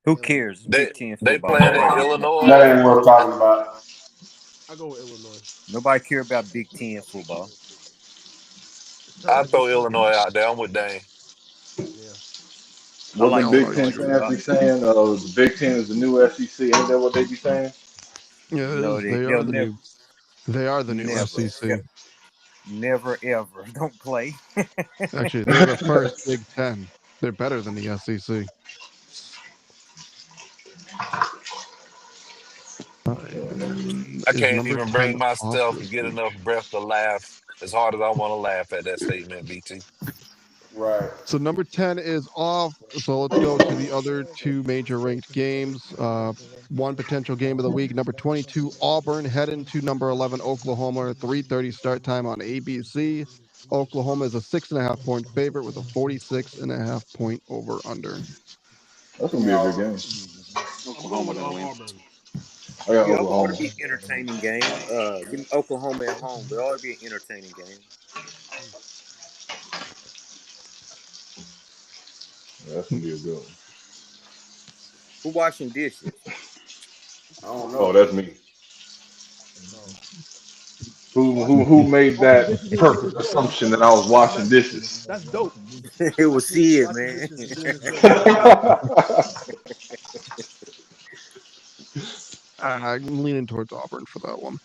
Who cares? They Big Ten they football. playing in Illinois. That ain't worth talking about. I go with Illinois. Nobody care about Big Ten football. I throw Illinois out there. I'm with Dane. Yeah. What like the Big Illinois. Ten fans be saying? The Big Ten is the new SEC. Ain't that what they be saying? Yeah, it No, is. they'll never, They are the new never, SEC. never ever. Don't play. Actually, they're the first Big Ten. They're better than the SEC. I Is can't number even 10 bring off myself to this get week? enough breath to laugh as hard as I want to laugh at that statement, BT. Right. So number 10 is off. So let's go to the other two major ranked games. One potential game of the week. Number 22, Auburn heading to number 11, Oklahoma. 3:30 start time on ABC. Oklahoma is a 6.5 point favorite with a 46.5 point over under. That's gonna be a good game. Oklahoma gonna win. Auburn. I got Yeah, it ought Oklahoma. to be an entertaining game. Give me Oklahoma at home, but it ought to be an entertaining game. That's gonna be a good one. Who washing dishes? I don't know. Oh, that's me. No. Who made that perfect assumption that I was washing dishes? That's dope. It was Sid, Washing man. dishes is doing his thing. I'm leaning towards Auburn for that one.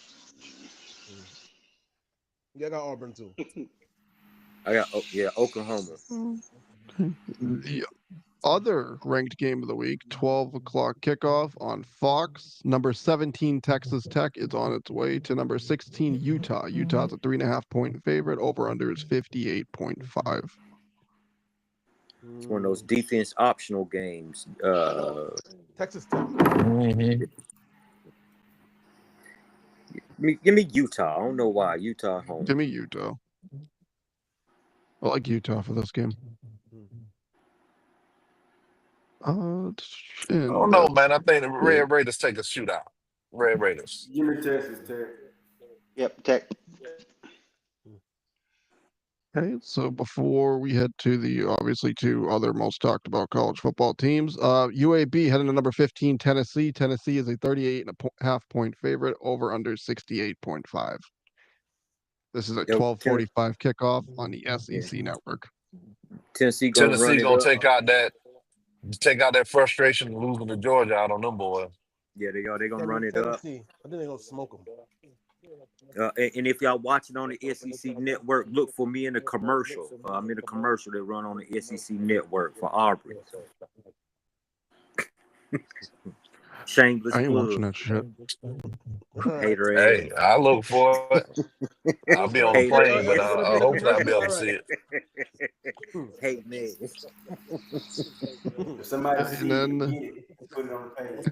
Yeah, I got Auburn too. I got Oklahoma. The other ranked game of the week, 12 o'clock kickoff on Fox. Number 17, Texas Tech is on its way to number 16, Utah. Utah's a 3.5 point favorite. Over under is 58.5. It's one of those defense optional games. Texas Tech. Give me Utah. I don't know why. Utah home. Give me Utah. I like Utah for this game. I don't know, man. I think the Red Raiders take a shootout. Red Raiders. Give me Texas Tech. Yep, Tech. Okay, so before we head to the obviously two other most talked about college football teams, UAB heading to number 15, Tennessee. Tennessee is a 38.5 point favorite. Over under 68.5. This is a 12:45 kickoff on the SEC network. Tennessee gonna take out that frustration of losing to Georgia out on them boys. Yeah, they're gonna run it up. I think they're gonna smoke them. And if y'all watching on the SEC network, look for me in the commercial. I'm in a commercial that run on the SEC network for Aubrey. Shameless I ain't plug. watching that shit. Hater ass. Hey, I look for it. I'll be on the Hater plane, but It's gonna be in a hopefully I'll be commercial. able All to see right. it. Hate man. If somebody And see it, then get it, put it on the page.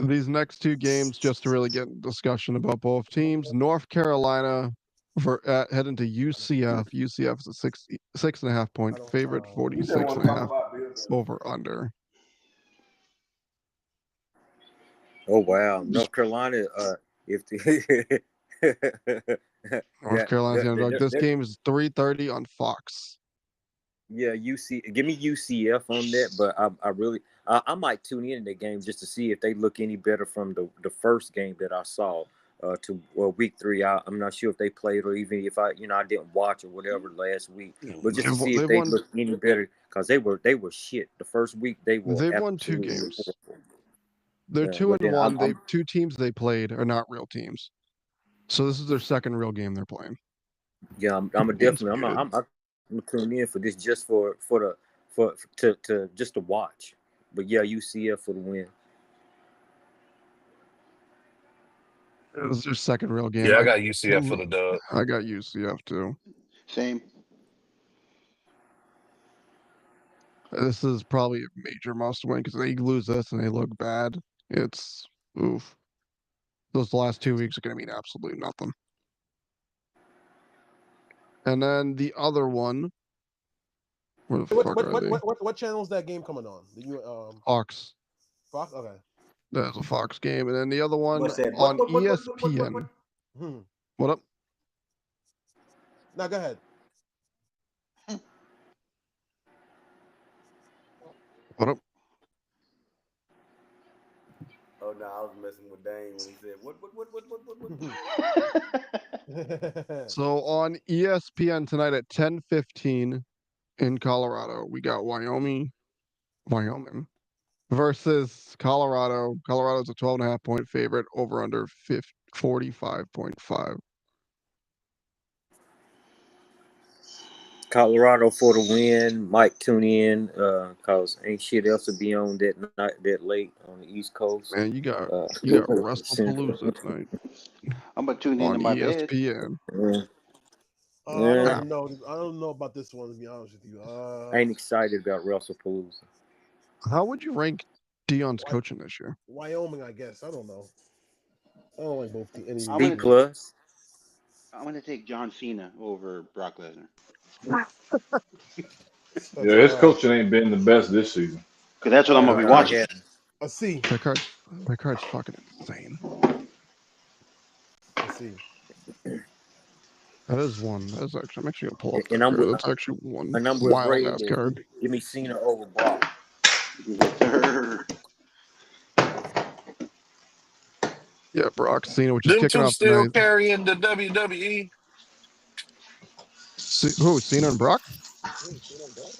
these next two games, just to really get discussion about both teams. North Carolina heading to UCF. UCF is a 6.5 point favorite, You just 46 want and to a talk half about Bill. over under. Oh wow, North Carolina. If the North Carolina's gonna be like, this game is 3:30 on Fox. yeah, give me UCF on that, but I really I might tune in that game just to see if they look any better from the first game that I saw to week 3. I'm not sure if they played or even if I didn't watch or whatever last week, but just to see if They've they won. look any better because they were shit the first week. They were They've won 2 absolutely games. horrible. They're Yeah, two but and then one. They I'm 2 teams they played are not real teams. So this is their second real game they're playing. yeah I'm a Game's definitely good. I'm gonna tune in for this just for to just to watch. But yeah, UCF for the win. This is their second real game. Yeah, I got UCF for the dub. I got UCF too. Same. This is probably a major must win because they lose this and they look bad. It's oof. Those last 2 weeks are going to mean absolutely nothing. And then the other one, where the fuck are they? What channel is that game coming on? Fox. Fox. Okay. That's a Fox game. And then the other one What's that? on What? ESPN. Hmm. What up? Now go ahead. What up? Oh no, I was messing with Dane when he said what? So on ESPN tonight at 10:15 in Colorado, we got Wyoming versus Colorado. Colorado's a 12.5 point favorite, over under 45.5. Colorado for the win. Might tune in cause ain't shit else to be on that night that late on the East Coast. Man, you got Central. WrestlePalooza tonight I'm gonna tune on into my bed. ESPN. Yeah. I Yeah. don't know. I don't know about this one, to be honest with you. I ain't excited about WrestlePalooza. How would you rank Dion's coaching this year? Wyoming, I guess. I don't know. I don't like both any of I'm these B gonna teams. plus. I'm gonna take John Cena over Brock Lesnar Yeah, his coaching ain't been the best this season. because that's what I'm gonna be No, watching. yeah. A C. That card's fucking insane. A C. That is one. That is actually. I'm actually gonna pull up And that I'm card. with That's actually one and I'm with wild Ray. ass card. Give me Cena over Brock. Yes, sir. Yeah, Brock Cena, which is Them kicking two off still tonight. carrying the WWE. Who? Cena and Brock?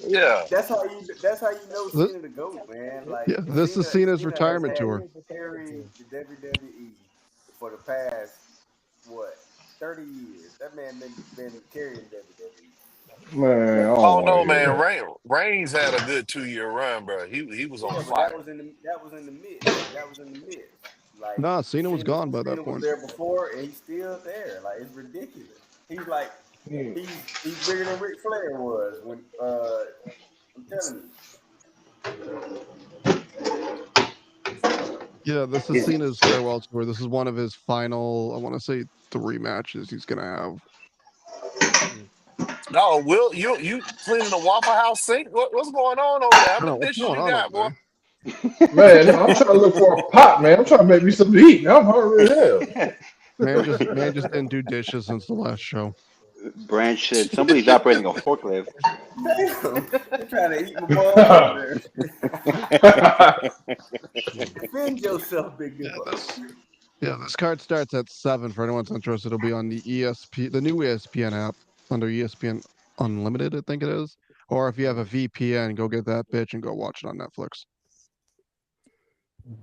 Yeah. That's how you know Th- Cena to go, man. Like Yeah, this is Cena's Cena retirement has tour. carried the WWE for the past 30 years. That man been carrying WWE. Man, I Oh don't want no, to hear man. that. Reigns had a good 2 year run, bro. He was on Yeah, but that fire. was in the midst. That was in the midst. Like Nah, Cena was gone by that Cena was point. there before, and he's still there. Like it's ridiculous. He's like he's bigger than Ric Flair was when I'm telling you. Yeah, this is Cena's farewell tour. This is one of his final, I want to say, 3 matches he's gonna have. No, Will, you cleaning the Waffle House sink? What's going on over there? I How don't know many what's dishes going you on over got, boy? there. Man, no, I'm trying to look for a pot, man. I'm trying to make me something to eat. I'm hungry as hell. Man just didn't do dishes since the last show. Branch said somebody's operating a forklift. Damn, they're trying to eat my ball over there. Defend yourself, big dipper. Yeah, this card starts at 7 for anyone's interested. It'll be on the the new ESPN app under ESPN Unlimited, I think it is. Or if you have a VPN, go get that bitch and go watch it on Netflix.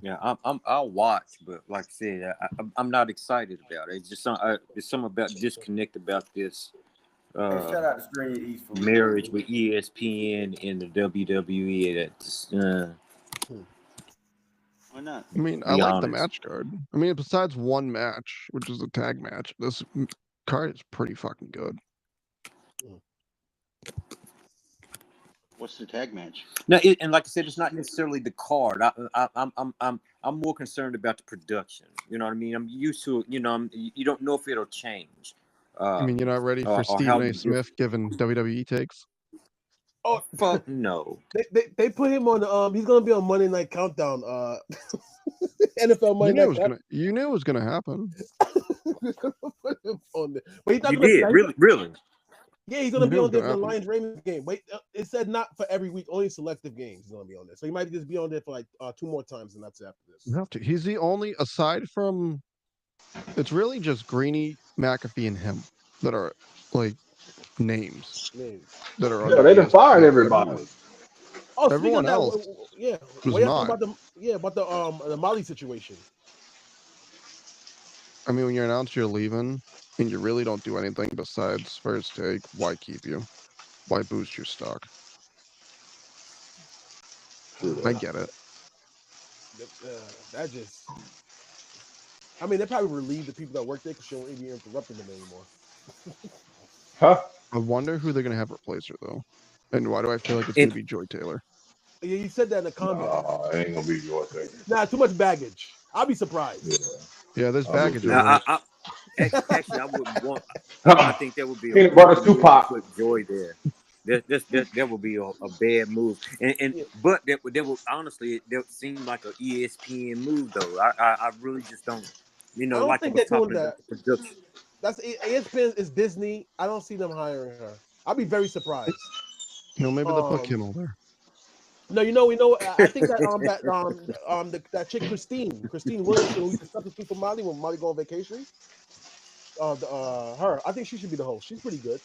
Yeah, I'll watch, but like I said, I'm not excited about it. It's just there's something about disconnect about this And shout out to Screen East for marriage with ESPN and the WWE. That's Why not? I mean, I be like the honest. match card. I mean, besides one match, which is a tag match, this card is pretty fucking good. What's the tag match? No, and like I said, it's not necessarily the card. I'm more concerned about the production. You know what I mean? I'm used to, you don't know if it'll change. I mean, you're not ready for or Stephen how A. Smith giving WWE takes? Oh, fuck no. They put him on. He's gonna be on Monday Night Countdown. NFL Monday Night Countdown. You knew it was gonna happen. Put him on there. But he's not You gonna, did really. Yeah, he's gonna You be knew on it there was for the gonna Lions Ravens game. Wait, it said not for every week, only selective games. He's gonna be on there, so he might just be on there for like 2 more times, and that's after this. You have to. He's the only, aside from, it's really just Greeny, McAfee, and him that are like names that are. Yeah, they done fired everybody. Oh, Everyone speaking of else that, yeah, was what you not. talking about the Molly situation? I mean, when you're announced you're leaving and you really don't do anything besides first take, why keep you? Why boost your stock? I get it. That just, I mean, they probably relieved the people that work there because she won't be interrupting them anymore. Huh? I wonder who they're gonna have replace her though, and why do I feel like it's gonna be Joy Taylor? Yeah, you said that in the comments. Nah, it ain't gonna be your thing. Nah, too much baggage. I'll be surprised. Yeah, there's baggage. Actually, I wouldn't want. I think that would be Peanut butter soup pop. Put Joy there. That would be a bad move. But that would honestly that seem like an ESPN move though. I really just don't. I don't like think I was they're doing talking that. about production. That's ESPN is Disney. I don't see them hiring her. I'll be very surprised. Maybe they'll put Kimmel there. No, I think that that chick Christine Williamson, who used to substitute for Molly when Molly go on vacation. Her, I think she should be the host. She's pretty good.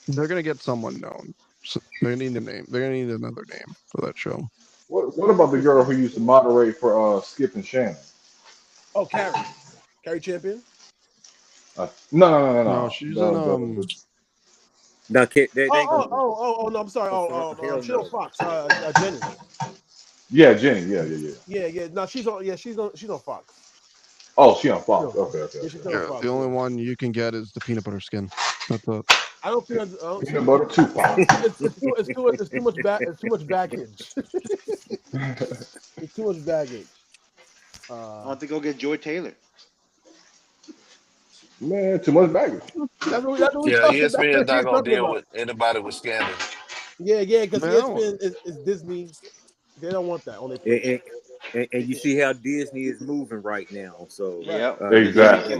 They're gonna get someone known. So they need a name. They're gonna need another name for that show. What about the girl who used to moderate for Skip and Shannon? Oh, Carrie Champion. No. No, she's in No, no, I'm sorry. She's on Fox. Jenny. Yeah, Jenny. Yeah. No, she's on Fox. Oh, she's on Fox. Okay. Yeah, she's on Yeah, Fox. the only one you can get is the peanut butter skin. That's it. I don't think peanut butter Tupac. It's too much baggage. It's too much baggage. I'll have to go get Joy Taylor. Man, too much baggage. That's what we ESPN is not gonna deal with anybody with scandal. Yeah, because ESPN is Disney. They don't want that on their and you see how Disney is moving right now. So exactly.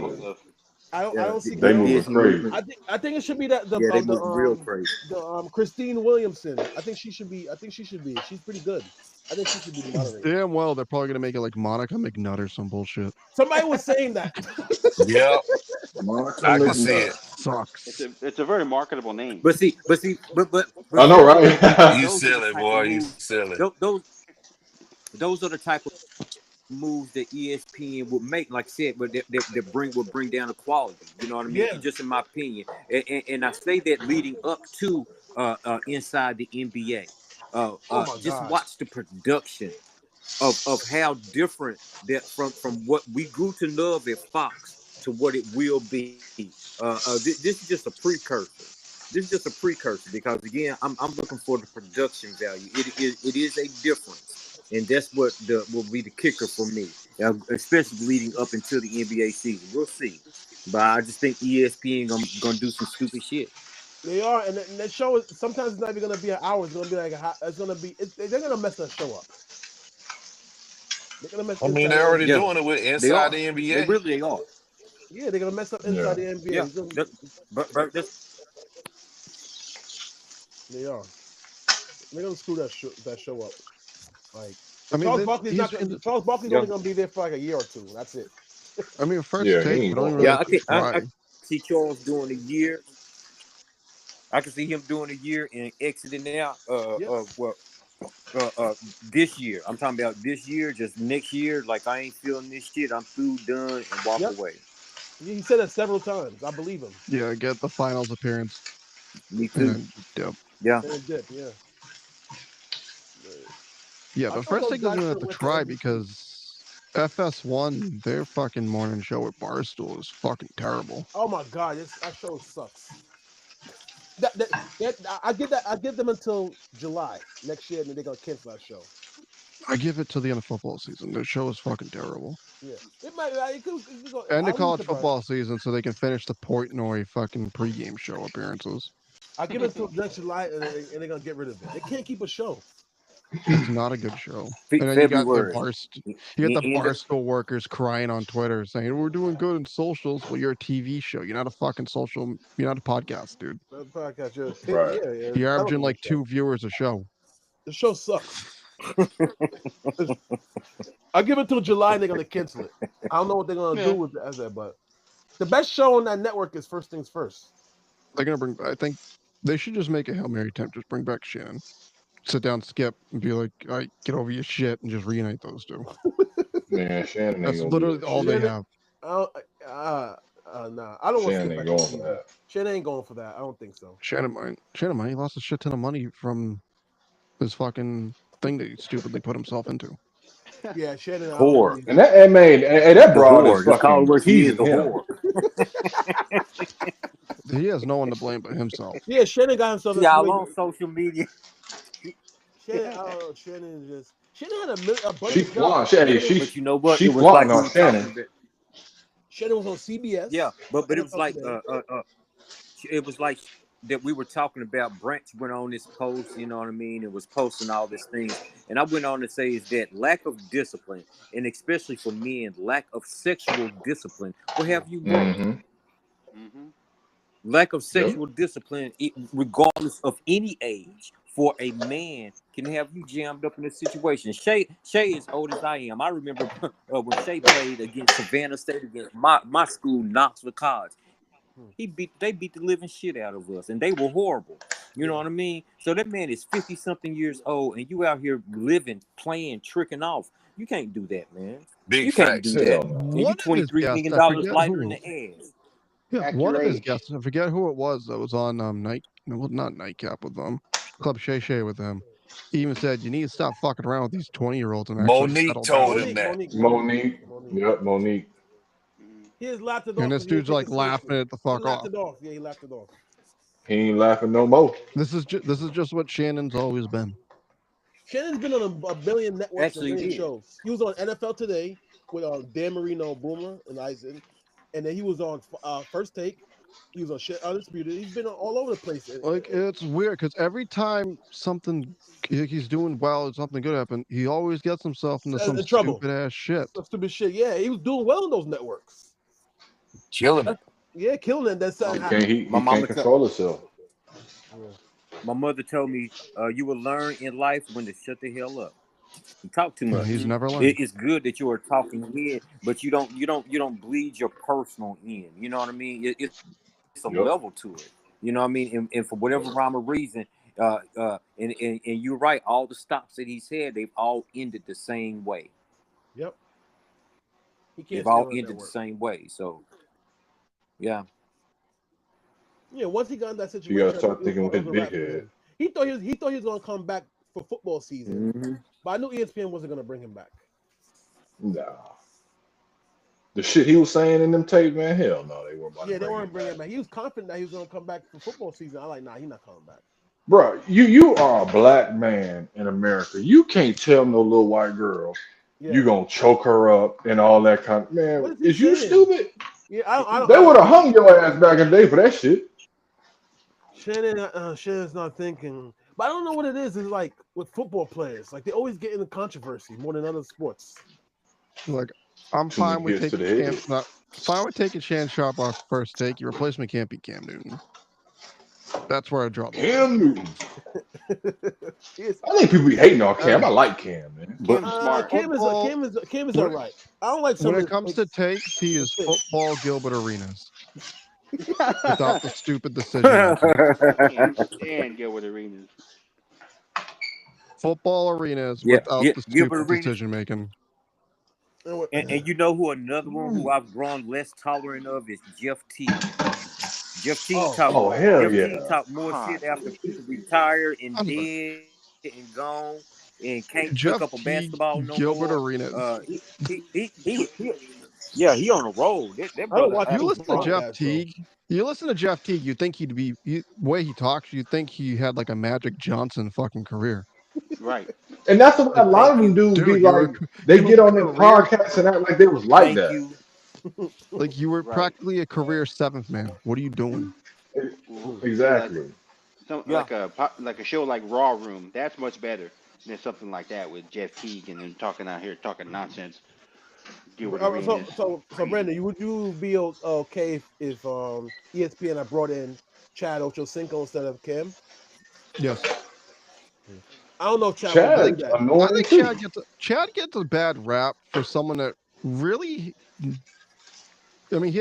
I don't see they moving crazy. I think it should be that they move real crazy. Christine Williamson. I think she should be. She's pretty good. I think she should be the moderator. Damn well, they're probably gonna make it like Monica McNutt or some bullshit. Somebody was saying that. Yeah, I can see it. Sucks. It's a very marketable name. But I know, right? You silly boy, you silly. Those are the type of moves that ESPN would make, like I said, but that would bring down the quality. You know what I mean? Yeah. Just in my opinion, and I say that leading up to inside the NBA. Just watch the production of how different that from what we grew to love at Fox to what it will be. This is just a precursor. This is just a precursor because again, I'm looking for the production value. It is a difference, and that's what will be the kicker for me, especially leading up until the NBA season. We'll see, but I just think ESPN gonna do some stupid shit. They are, and that show is sometimes it's not even gonna be an hour. It's gonna be like they're gonna mess that show up. They're gonna mess. I mean, they're already doing it with inside the NBA. They really are. Yeah, they're gonna mess up inside the NBA. Yeah. But they are. They're gonna screw that show up. Like Charles Barkley's only gonna be there for like a year or two. That's it. I mean, first take. I see Charles doing a year. I can see him doing a year and exiting out. This year. I'm talking about this year, just next year. Like I ain't feeling this shit. I'm through, done, and walk Yep. away. He said that several times. I believe him. Yeah, get the finals appearance Me and too. then dip. Yeah. And dip, yeah. Yeah, I but thought First those Take guys doesn't have should to went to try NBC. because FS1, their fucking morning show at Barstool is fucking terrible. Oh my god, that show sucks. I give them until July next year, and then they're gonna cancel that show. I give it to the end of football season. Their show is fucking terrible. Yeah, it might. It could go. End I of wouldn't be college surprised. football season so they can finish the Portnoy fucking pregame show appearances. I give it until next July, and they're gonna get rid of it. They can't keep a show. It's not a good show. And then you got the Barstool workers crying on Twitter saying we're doing good in socials. Well, you're a TV show. You're not a fucking social. You're not a podcast, dude. That podcast, Right. yeah, You're averaging like television show. 2 viewers a show. The show sucks. I give it till July, and they're gonna cancel it. I don't know what they're gonna do with that, but the best show on that network is First Things First. They're gonna bring. I think they should just make a Hail Mary attempt. Just bring back Shannon. Sit down, Skip, and be like, "All right, get over your shit," and just reunite those two. Man, Shannon ain't That's gonna literally do all that they shit. have. Nah, I don't want Shannon to ain't going for that. Shannon ain't going for that. I don't think so. Shannon might. He lost a shit ton of money from this fucking thing that he stupidly put himself into. Yeah, Shannon. Whore. And that broad is Just call it fucking what she is, teasing the him. whore. He has no one to blame but himself. Yeah, Shannon got himself. Y'all on social media. Shannon had a bunch She of flying. jobs. But you know what? She It was like flying we on were Shannon. talking about. Shannon was on CBS. Yeah, but it was like it was like that we were talking about. Branch went on this post, you know what I mean? It was posting all these things, and I went on to say is that lack of discipline, and especially for men, lack of sexual discipline will have you broke. Mm-hmm. Lack of sexual discipline, regardless of any age, for a man can have you jammed up in a situation. Shay is old as I am. I remember when Shay played against Savannah State against my school, Knoxville College. They beat the living shit out of us, and they were horrible. You know what I mean? So that man is 50-something years old, and you out here living, playing, tricking off. You can't do that, man. You can't do that. And you $23 million lighter in the ass. Yeah, one of his guests, I forget who it was, that was on not Nightcap with Club Shay Shay with them. He even said, you need to stop fucking around with these 20-year-olds and actually Monique told him that. Monique. Yep, Monique. He just laughed it off. And this dude's like laughing it the fuck off. Yeah, he laughed it off. He ain't laughing no more. This is just what Shannon's always been. Shannon's been on a billion networks Actually, and he million is. shows. He was on NFL Today with Dan Marino, Boomer, and Eisen. And then he was on First Take. He was on Undisputed. He's been all over the place. Like, it's weird because every time something he's doing well or something good happened, he always gets himself into some trouble. stupid ass shit. Some stupid shit. Yeah, he was doing well on those networks. Killing it. Yeah, killing it. That's He can't control himself. My mother told me, you will learn in life when to shut the hell up. You talk too much. He's never learned. It's good that you are talking in, but you don't bleed your personal in. You know what I mean? It's a level to it. You know what I mean? And for whatever rhyme or reason, and you're right. All the stops that he's had, they've all ended the same way. Yep. They've all ended the same way. So, yeah. Yeah, once he got in that situation, You gotta start thinking with his big head. He thought he was gonna come back for football season, but I knew ESPN wasn't gonna bring him back. Nah. The shit he was saying in them tapes, man, hell no, they weren't. They weren't bringing him back. He was confident that he was gonna come back for football season. I'm like, nah, he's not coming back. Bro, you are a black man in America. You can't tell no little white girl you gonna choke her up and all that kind of man. Is you stupid? Yeah, I don't. They would have hung your ass back in the day for that shit. Shannon's not thinking, but I don't know what it is. It's like with football players, like they always get into controversy more than other sports. Like, I'm fine with taking Shan Sharp off First Take. Your replacement can't be Cam Newton. That's where I draw the line. Cam Newton. I think people be hating on Cam. I like Cam, man. Cam is all right. I don't like some. When it comes to takes, he is football Gilbert Arenas. Without the stupid decision. And Gilbert Arenas. football arenas Yeah, without yeah, the Gilbert stupid Arenas. decision making. And you know who another one who I've grown less tolerant of is Jeff Teague. Jeff Teague Oh, talk. Oh hell Jeff Teague yeah. talk more Hot. shit after people retired and Honestly, dead and gone and can't pick Jeff up a Teague, basketball no Gilbert more. Arenas. Yeah, he on the road. That I don't brother watch You his listen to averaging Jeff podcast though. Teague. You listen to Jeff Teague. You think he'd be way he talks. You think he had like a Magic Johnson fucking career. Right. And that's what a Like, lot of thank them you, dudes be dude, you like. were They you get were on their career podcast and act like they was like thank that. you. like you were Right. practically a career seventh man. What are you doing? See, like Exactly. Yeah, like a show like Raw Room. That's much better than something like that with Jeff Teague and then talking out here talking nonsense. Gilbert So Arenas. Brandon, would you be okay if ESPN had brought in Chad Ochocinco instead of Kim? Yes, I don't know if Chad would do Chad that. I annoying think too. Chad gets a bad rap for someone that really. I mean, he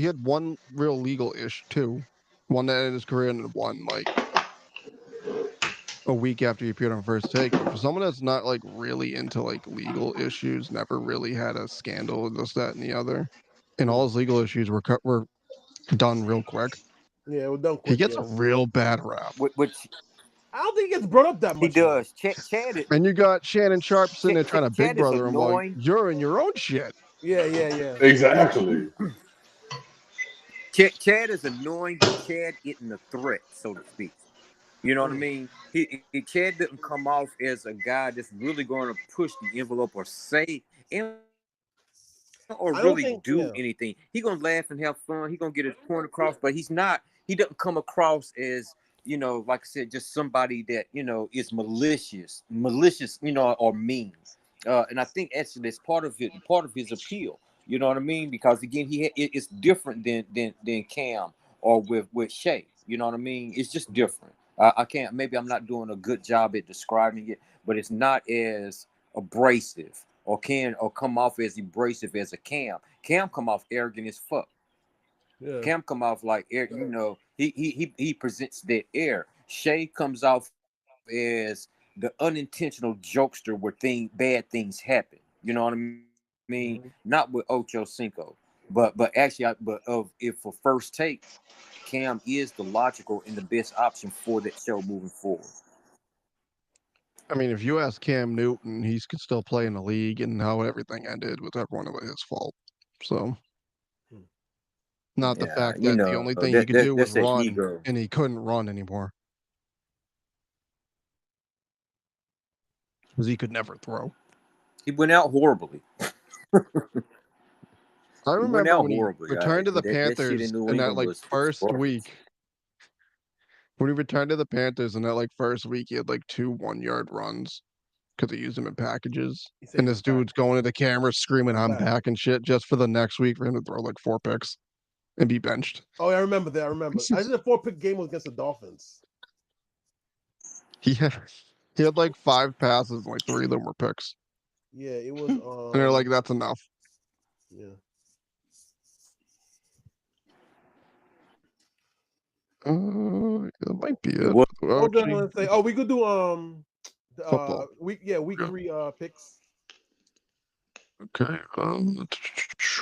had one real legal ish too, one that ended his career and then one like a week after he appeared on First Take. But for someone that's not like really into like legal issues, never really had a scandal and this, that, and the other, and all his legal issues were done real quick. Yeah, we're done He quick. gets Yeah, a real bad rap. which I don't think he gets brought up that he much though. does. And you got Shannon Sharp sitting there trying to big Chad is brother him like annoying. you're in your own shit. Yeah. Exactly. Chad is annoying, but Chad isn't a threat, so to speak. You know what I mean? Chad didn't come off as a guy that's really going to push the envelope or say or I don't really think. do Yeah, anything. He gonna laugh and have fun. He gonna get his point across, but he's not. He doesn't come across as like I said, just somebody that is malicious, or mean. And I think actually that's part of it, part of his appeal. You know what I mean? Because again, it's different than Cam or with Shay. You know what I mean? It's just different. I can't. Maybe I'm not doing a good job at describing it, but it's not as abrasive or come off as abrasive as a Cam. Cam come off arrogant as fuck. yeah. Cam come off like he presents that air. Shay comes off as the unintentional jokester where bad things happen. You know what I mean? Mhm. Not with Ocho Cinco, but actually, if for First Take, Cam is the logical and the best option for that show moving forward. I mean, if you ask Cam Newton, he could still play in the league, and how everything ended was everyone of his fault. So, not the Yeah, fact that the only thing he could do was that's that run, ego. and he couldn't run anymore because he could never throw. He went out horribly. I He went remember out when he horribly. returned to the That shit in Panthers New in that England like was first garbage. week. When he returned to the Panthers in that like first week, he had like 2 1-yard runs because they used him in packages. He said And he's this back. dude's going to the camera screaming, I'm "I'm back. back" and shit, just for the next week for him to throw like 4 picks and be benched. Oh, yeah, I remember that. I remember. I did a 4-pick game against the Dolphins. He had he had like 5 passes, and like 3 of them were picks. Yeah, it was. And they're like, "That's enough." Yeah. That might be It it. was. What was I Actually, gonna say? Oh, we could do football. week Yeah. 3 picks. Okay.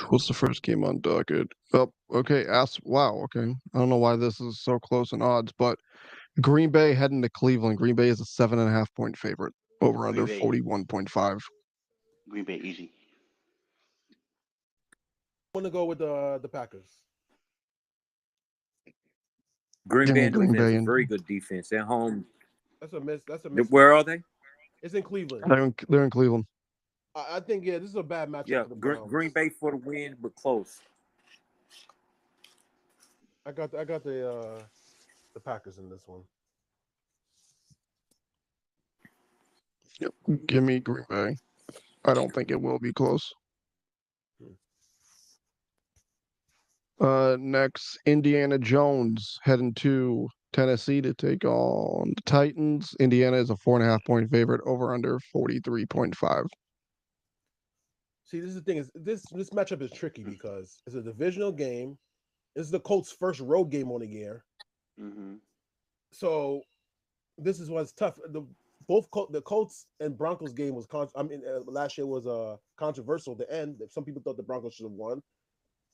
What's the first game on docket? Oh, okay. Wow. Okay. I don't know why this is so close in odds, but Green Bay heading to Cleveland. Green Bay is a 7.5-point favorite. Over Green under Bay. 41.5. Green Bay easy. I'm gonna go with the Packers. Green Give Bay me and New Green England has Bay a and very good defense at home. That's a miss. That's a miss. Where are they? It's in Cleveland. they're in Cleveland. I think this is a bad matchup Yeah, for the Browns. Green Bay for the win, but close. I got the Packers in this one. Yep. Give me Green Bay. I don't think it will be close. Next, Indiana Jones heading to Tennessee to take on the Titans. Indiana is a 4.5-point favorite. Over under 43.5. See, this is the thing is this matchup is tricky because it's a divisional game. This is the Colts' first road game on the year. Mm-hmm. So this is what's tough. the Colts and Broncos game was last year was controversial. The end, some people thought the Broncos should have won,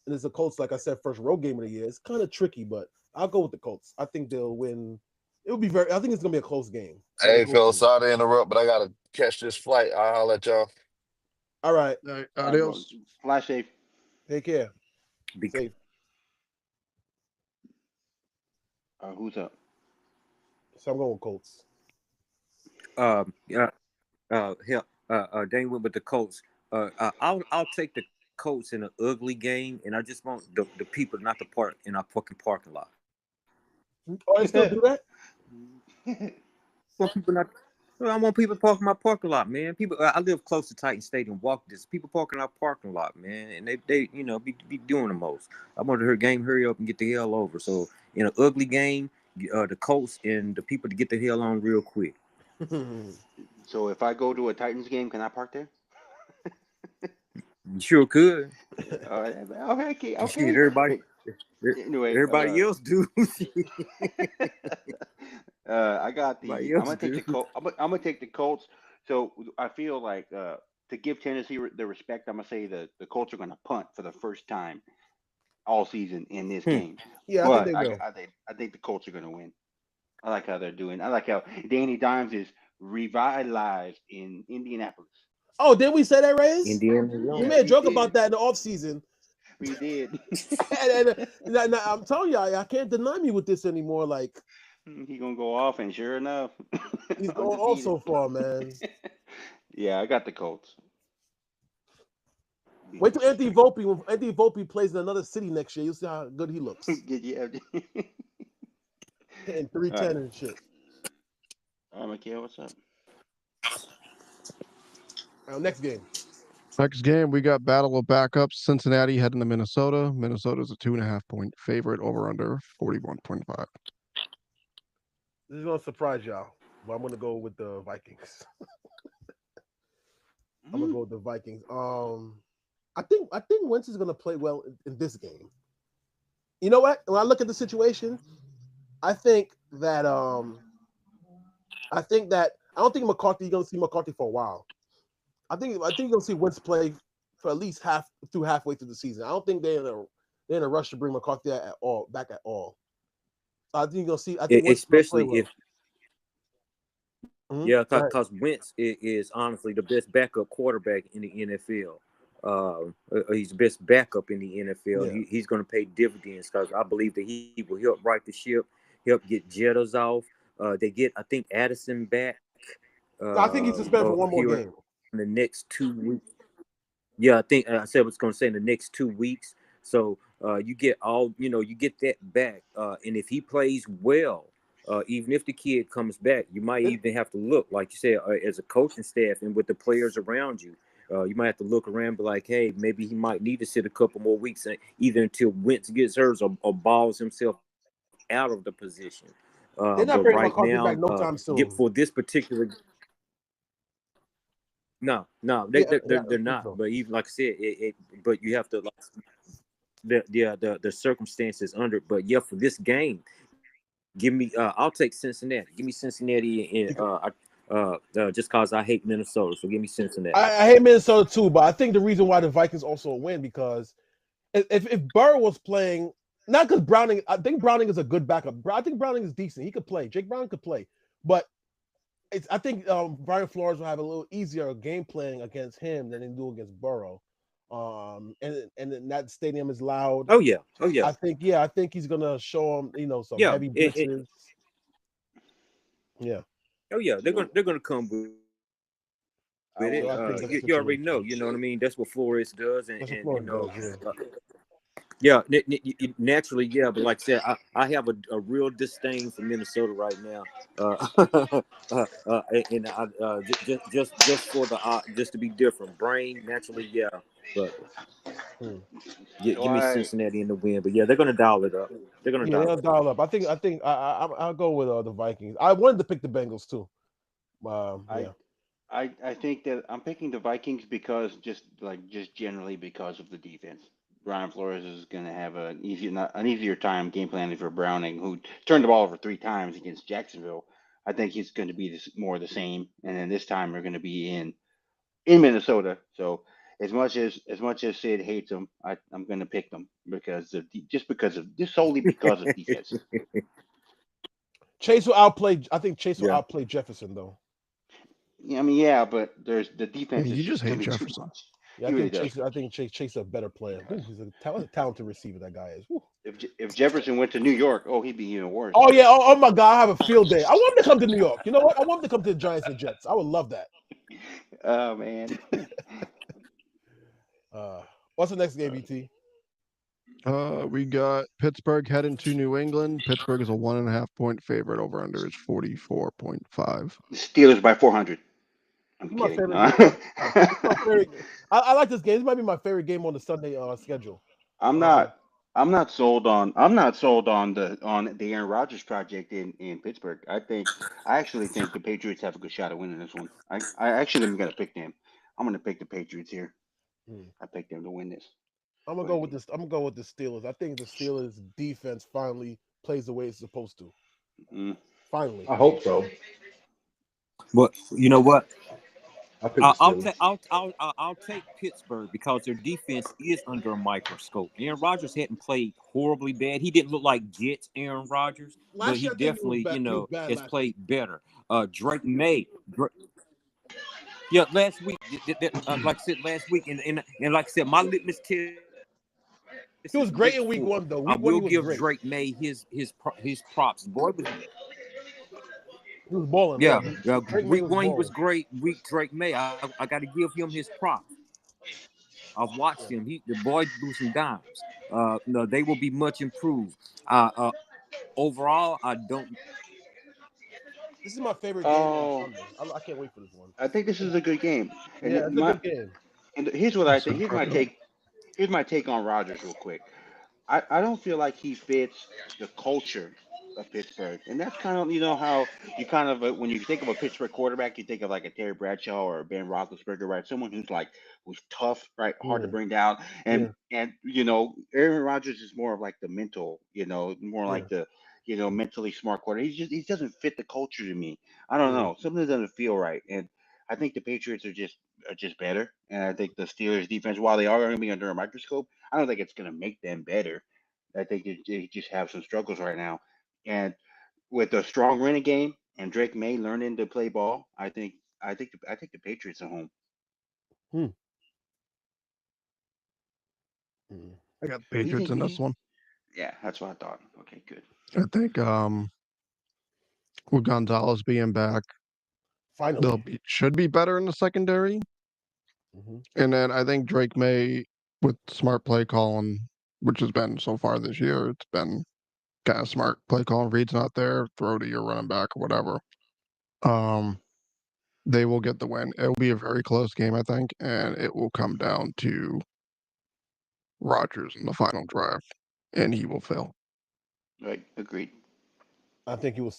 and it's the Colts, like I said, first road game of the year. It's kind of tricky, but I'll go with the Colts. I think they'll win. It'll be I think it's gonna be a close game. Hey, Phil, sorry to interrupt, but I gotta catch this flight. I'll let y'all. All right. Adios. Fly safe. Take care. Be- Safe. Who's up? So I'm going with Colts. Dane went with the Colts. I'll take the Colts in an ugly game, and I just want the people not to park in our fucking parking lot. Oh, they still do that? Want people not. I want people to park in my parking lot, man. People, I live close to Titan Stadium. Walk this. People parking our parking lot, man, and they be doing the most. I want to hear game hurry up and get the hell over. So in an ugly game, the Colts and the people to get the hell on real quick. So if I go to a Titans game, can I park there? You sure could. Okay. Shit, everybody. Anyway, Everybody else do. I got the. Everybody I'm else gonna take the do. Colts. I'm gonna take the Colts. So I feel like to give Tennessee the respect, I'm gonna say the Colts are gonna punt for the first time all season in this game. Yeah, But I think they will. I think the Colts are gonna win. I like how they're doing. I like how Danny Dimes is revitalized in Indianapolis. Oh, did we say that, Reyes? Indiana. We made a joke about that in the offseason. We did. and I'm telling you, I can't deny me with this anymore. Like, He gonna go off, and sure enough, he's going off so far, man. Yeah, I got the Colts. Wait till Anthony Volpe. When Anthony Volpe plays in another city next year, you'll see how good he looks. Yeah. Hitting 310 and shit. All right, Mikael, what's up? Next game. Next game, we got battle of backups. Cincinnati heading to Minnesota. Minnesota's a 2.5-point favorite over under 41.5. This is gonna surprise y'all, but I'm gonna go with the Vikings. I'm gonna go with the Vikings. I think Wentz is gonna play well in this game. You know what? When I look at the situation, I think that I don't think McCarthy. You're gonna see McCarthy for a while. I think you're gonna see Wentz play for at least halfway through the season. I don't think they're in a rush to bring McCarthy back at all. So I think you're gonna see. I think Especially if. Mm-hmm. Yeah, because Wentz is honestly the best backup quarterback in the NFL. He's the best backup in the NFL. Yeah. He's going to pay dividends because I believe that he will help right the ship, help get jitters off. They get, I think, Addison back. I think he's suspended for one more game in the next 2 weeks. Yeah, I think I said I was going to say in the next 2 weeks. So you get you get that back. And if he plays well, even if the kid comes back, you might even have to look, like you said, as a coaching staff and with the players around you. You might have to look around and be like, hey, maybe he might need to sit a couple more weeks, either until Wentz gets hurt or balls himself out of the position. They're not bringing McCarthy back no time soon. For this particular. No, they're not. So. But even like I said, but you have to the circumstances under. But yeah, for this game, give me. I'll take Cincinnati. Give me Cincinnati, and just cause I hate Minnesota. So give me Cincinnati. I hate Minnesota too, but I think the reason why the Vikings also win because if Burrow was playing, not because Browning, I think Browning is a good backup. I think Browning is decent. He could play. Jake Browning could play, but I think Brian Flores will have a little easier game playing against him than they do against Burrow. And that stadium is loud. Oh yeah. I think he's gonna show him, some heavy blitzes. Yeah. Oh yeah, they're gonna come with it. You already know. You know what I mean. That's what Flores does, naturally, yeah. But like I said, I have a real disdain for Minnesota right now, and just for just to be different. Brain naturally, yeah. But give me Cincinnati in the win. But yeah, they're gonna dial it up. They're gonna dial up. I think I'll go with the Vikings. I wanted to pick the Bengals too. I think that I'm picking the Vikings because just generally because of the defense. Brian Flores is going to have an easier time game planning for Browning, who turned the ball over 3 times against Jacksonville. I think it's going to be more of the same. And then this time we're going to be in Minnesota. So as much as Sid hates them, I'm going to pick them because just solely because of defense. Chase will outplay. I think Chase will Yeah. outplay Jefferson though. Yeah, I mean, yeah, but there's the defense Yeah, is you just just hate going to be too Jefferson. much. Yeah, He really does. I think Chase is a better player. Ooh, he's a talented receiver. That guy is. Ooh. If Jefferson went to New York, oh, he'd be even worse. Oh yeah. Oh my God, I have a field day. I want him to come to New York. You know what? I want him to come to the Giants and Jets. I would love that. Oh man. What's the next game, ET? We got Pittsburgh heading to New England. Pittsburgh is a 1.5-point favorite. Over under is 44.5. Steelers by 400. I'm This is my kidding. favorite No. game. This is my favorite. I like this game. This might be my favorite game on the Sunday schedule. I'm not. I'm not sold on. I'm not sold on the Aaron Rodgers project in Pittsburgh. I actually think the Patriots have a good shot at winning this one. I actually am gonna pick them. I'm gonna pick the Patriots here. I picked them to win this. I'm gonna go with this. I'm gonna go with the Steelers. I think the Steelers defense finally plays the way it's supposed to. Finally. I hope so. But you know what? I picked the I'll Steelers. I'll take Pittsburgh because their defense is under a microscope. Aaron Rodgers hadn't played horribly bad. He didn't look like Jets Aaron Rodgers, but he definitely, has played better. Drake May. Yeah, last week, like I said last week, and like I said, my litmus test. He was great in week 1, though. I will give great. Drake May his props. Boy, he was balling. Yeah, week 1 he was great. Week Drake May, I got to give him his props. I've watched him. The boy blew some dimes. No, they will be much improved. Overall, I don't. This is my favorite game on Sunday. I can't wait for this one. I think this is a good game. And yeah, it's a good game. And here's what I think. Here's my take. Here's my take on Rodgers, real quick. I don't feel like he fits the culture of Pittsburgh, and that's kind of how you kind of when you think of a Pittsburgh quarterback, you think of like a Terry Bradshaw or a Ben Roethlisberger, right? Someone who's tough, right, hard to bring down, and Aaron Rodgers is more of like the mental, more like the mentally smart quarterback. He doesn't fit the culture to me. I don't know, something doesn't feel right, and I think the Patriots are just better, and I think the Steelers defense, while they are going to be under a microscope, I don't think it's going to make them better. I think they just have some struggles right now. And with a strong running game and Drake May learning to play ball, I think the Patriots are home. I got Patriots in this one. Yeah, that's what I thought. Okay, good. I think with Gonzalez being back, finally should be better in the secondary. And then I think Drake May with smart play calling, which has been so far this year, it's been kind of smart play calling. Reed's not there, throw to your running back or whatever. They will get the win. It will be a very close game, I think, and it will come down to Rodgers in the final drive, and he will fail. Right, agreed. I think he will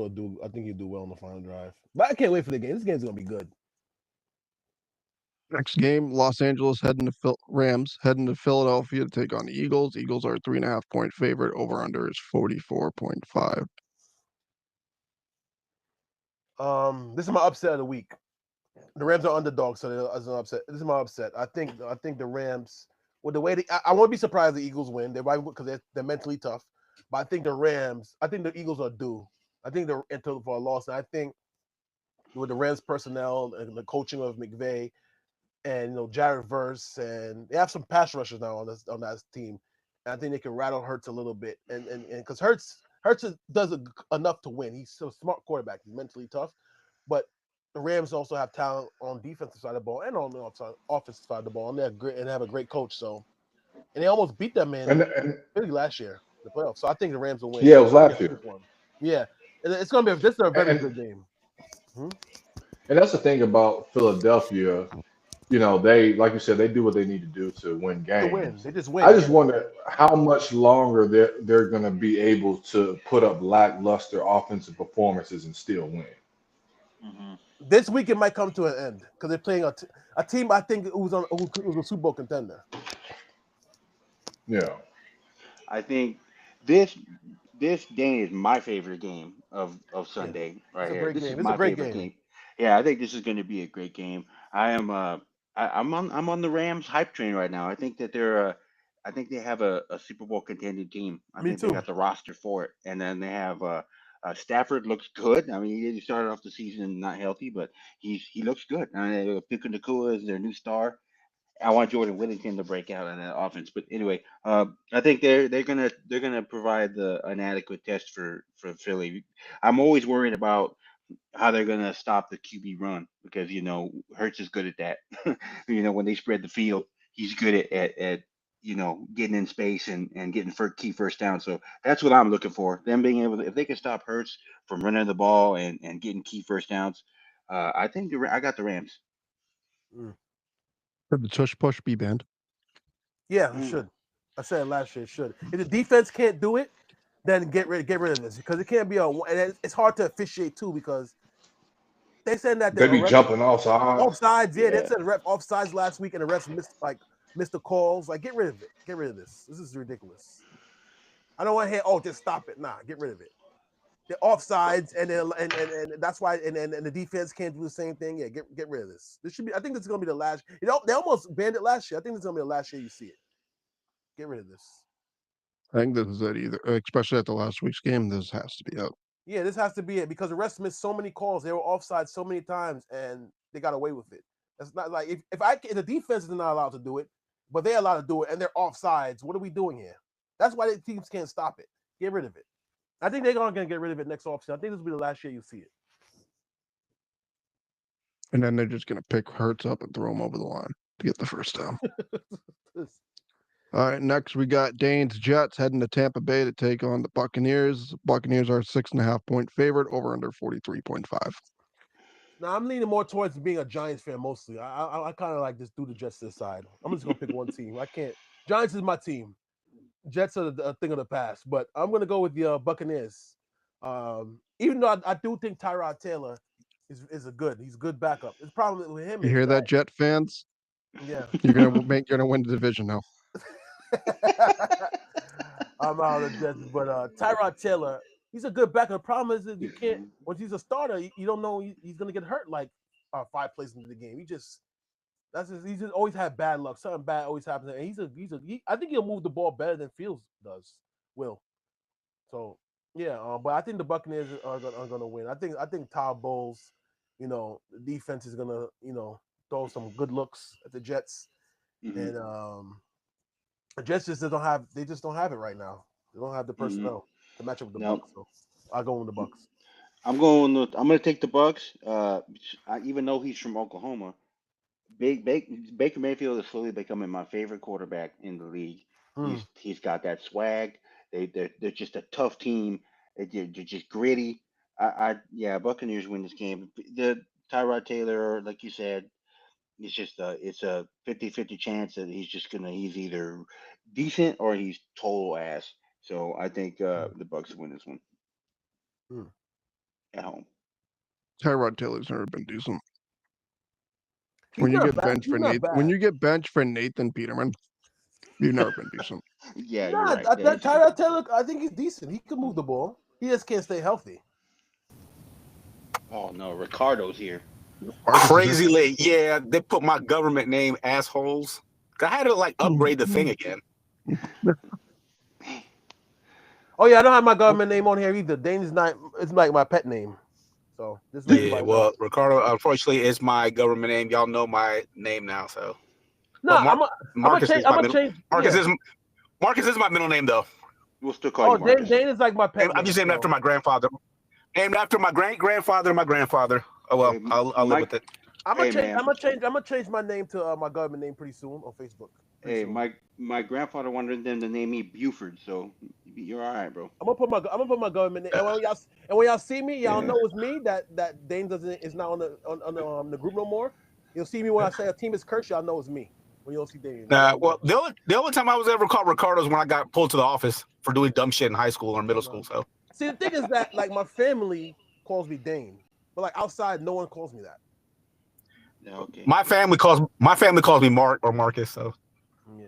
do. I think he'll do well in the final drive. But I can't wait for the game. This game's gonna be good. Next game, Los Angeles Rams heading to Philadelphia to take on the Eagles. Eagles are a 3.5-point favorite. Over under is 44.5. This is my upset of the week. The Rams are underdogs, so it's an upset. This is my upset. I think the Rams, with the way I won't be surprised if the Eagles win. They're right because they're mentally tough. But I think the Eagles are due. I think they're into for a loss. And I think with the Rams personnel and the coaching of McVay and Jared Verse, and they have some pass rushers now on that team. And I think they can rattle Hurts a little bit. And because Hurts does enough to win. He's a smart quarterback. He's mentally tough. But the Rams also have talent on defensive side of the ball and on the offensive side of the ball. And they're great and have a great coach. So, and they almost beat them Philly last year in the playoffs. So I think the Rams will win. Yeah, it was last year. Yeah, it's going to be this is a very good game. And that's the thing about Philadelphia. They, like you said, they do what they need to do to win games. They just win. I just wonder how much longer they're going to be able to put up lackluster offensive performances and still win. This week it might come to an end because they're playing a team I think who was a Super Bowl contender. Yeah, I think this This game is my favorite game of Yeah, Sunday it's right a here. great This is game. It's a my great favorite game. game. Yeah, I think this is going to be a great game. I'm on the Rams hype train right now. I think that I think they have a Super Bowl contending team. I Me think they too. got the roster for it, and then they have Stafford looks good. I mean, he started off the season not healthy, but he looks good. I mean, Puka Nacua is their new star. I want Jordan Whittington to break out in that offense. But anyway, I think they're gonna provide an adequate test for Philly. I'm always worried about how they're gonna stop the QB run because Hurts is good at that. When they spread the field, he's good at getting in space and getting key first down. So that's what I'm looking for. Them being able to, if they can stop Hurts from running the ball and getting key first downs, I think I got the Rams. Mm. Could the tush push be banned? Yeah, it should. I said it last year. It should. If the defense can't do it, then get rid of this because it can't be and it's hard to officiate too because they said that They the be ref jumping offsides. offsides. Yeah, they Yeah. said ref offsides last week and the refs missed the calls. Like, get rid of it. Get rid of this. This is ridiculous. I don't want to hear, just stop it. Nah, get rid of it. The offsides and that's why and the defense can't do the same thing. Yeah, get rid of this. This should be. I think this is gonna be the last. They almost banned it last year. I think this is gonna be the last year you see it. Get rid of this. I think this is it either, especially at the last week's game. This has to be out. Yeah, this has to be it because the refs missed so many calls. They were offside so many times and they got away with it. That's not like if the defense is not allowed to do it, but they're allowed to do it and they're offsides. What are we doing here? That's why the teams can't stop it. Get rid of it. I think they're gonna get rid of it next offseason. I think this will be the last year you see it. And then they're just gonna pick Hurts up and throw him over the line to get the first down. All right, next we got Dane's Jets heading to Tampa Bay to take on the Buccaneers. Buccaneers are 6.5-point favorite, over under 43.5. Now I'm leaning more towards being a Giants fan mostly. I kind of like just do the Jets to the side. I'm just gonna pick one team. I can't. Giants is my team. Jets are a thing of the past, but I'm gonna go with the Buccaneers. Even though I do think Tyrod Taylor is he's a good backup. The problem with him You is hear that, Jet fans? yeah. You're gonna win the division now. I'm out of the Jets, but Tyrod Taylor, he's a good backup. The problem is that you can't once he's a starter, you don't know he's gonna get hurt like 5 plays into the game. He's just always had bad luck. Something bad always happens, and I think he'll move the ball better than Fields will. So yeah, but I think the Buccaneers are gonna win. I think Todd Bowles, the defense is gonna throw some good looks at the Jets, and the Jets just don't have it right now. They don't have the personnel to match up with the Bucks. So I'll go with the Bucks. I'm gonna take the Bucks. Even though he's from Oklahoma, Baker Mayfield is slowly becoming my favorite quarterback in the league. He's got that swag. They're just a tough team. They're just gritty. Buccaneers win this game. The Tyrod Taylor, like you said, it's a 50-50 chance that he's either decent or he's total ass. So I think the Bucks win this one at home. Tyrod Taylor's never been decent. When you get benched for Nathan Peterman, you've never been decent. Yeah, you're right. Tyrod Taylor, I think he's decent. He can move the ball. He just can't stay healthy. Oh no, Ricardo's here. Crazy late. Yeah, they put my government name assholes. I had to upgrade the thing again. Oh yeah, I don't have my government name on here either. Dane is not. It's like my pet name. So this. Ricardo, unfortunately, is my government name. Y'all know my name now. So no, Marcus is my middle. Marcus is my middle name though. We'll still call you Marcus. Dane is like my pet. I'm just named after my grandfather. Named after my great-grandfather and my grandfather. Oh well, I'll live with it. I'm gonna change my name to my government name pretty soon on Facebook. My grandfather wanted them to name me Buford, so you're all right, bro. I'm gonna put my government name. And when y'all see me, y'all know it's me. That Dane is not on the group no more. You'll see me when I say a team is cursed. Y'all know it's me. When you'll see Dane. Well, the only time I was ever called Ricardo is when I got pulled to the office for doing dumb shit in high school or middle school. So see, the thing is that my family calls me Dane, but outside, no one calls me that. Okay. My family calls me Mark or Marcus. So yeah.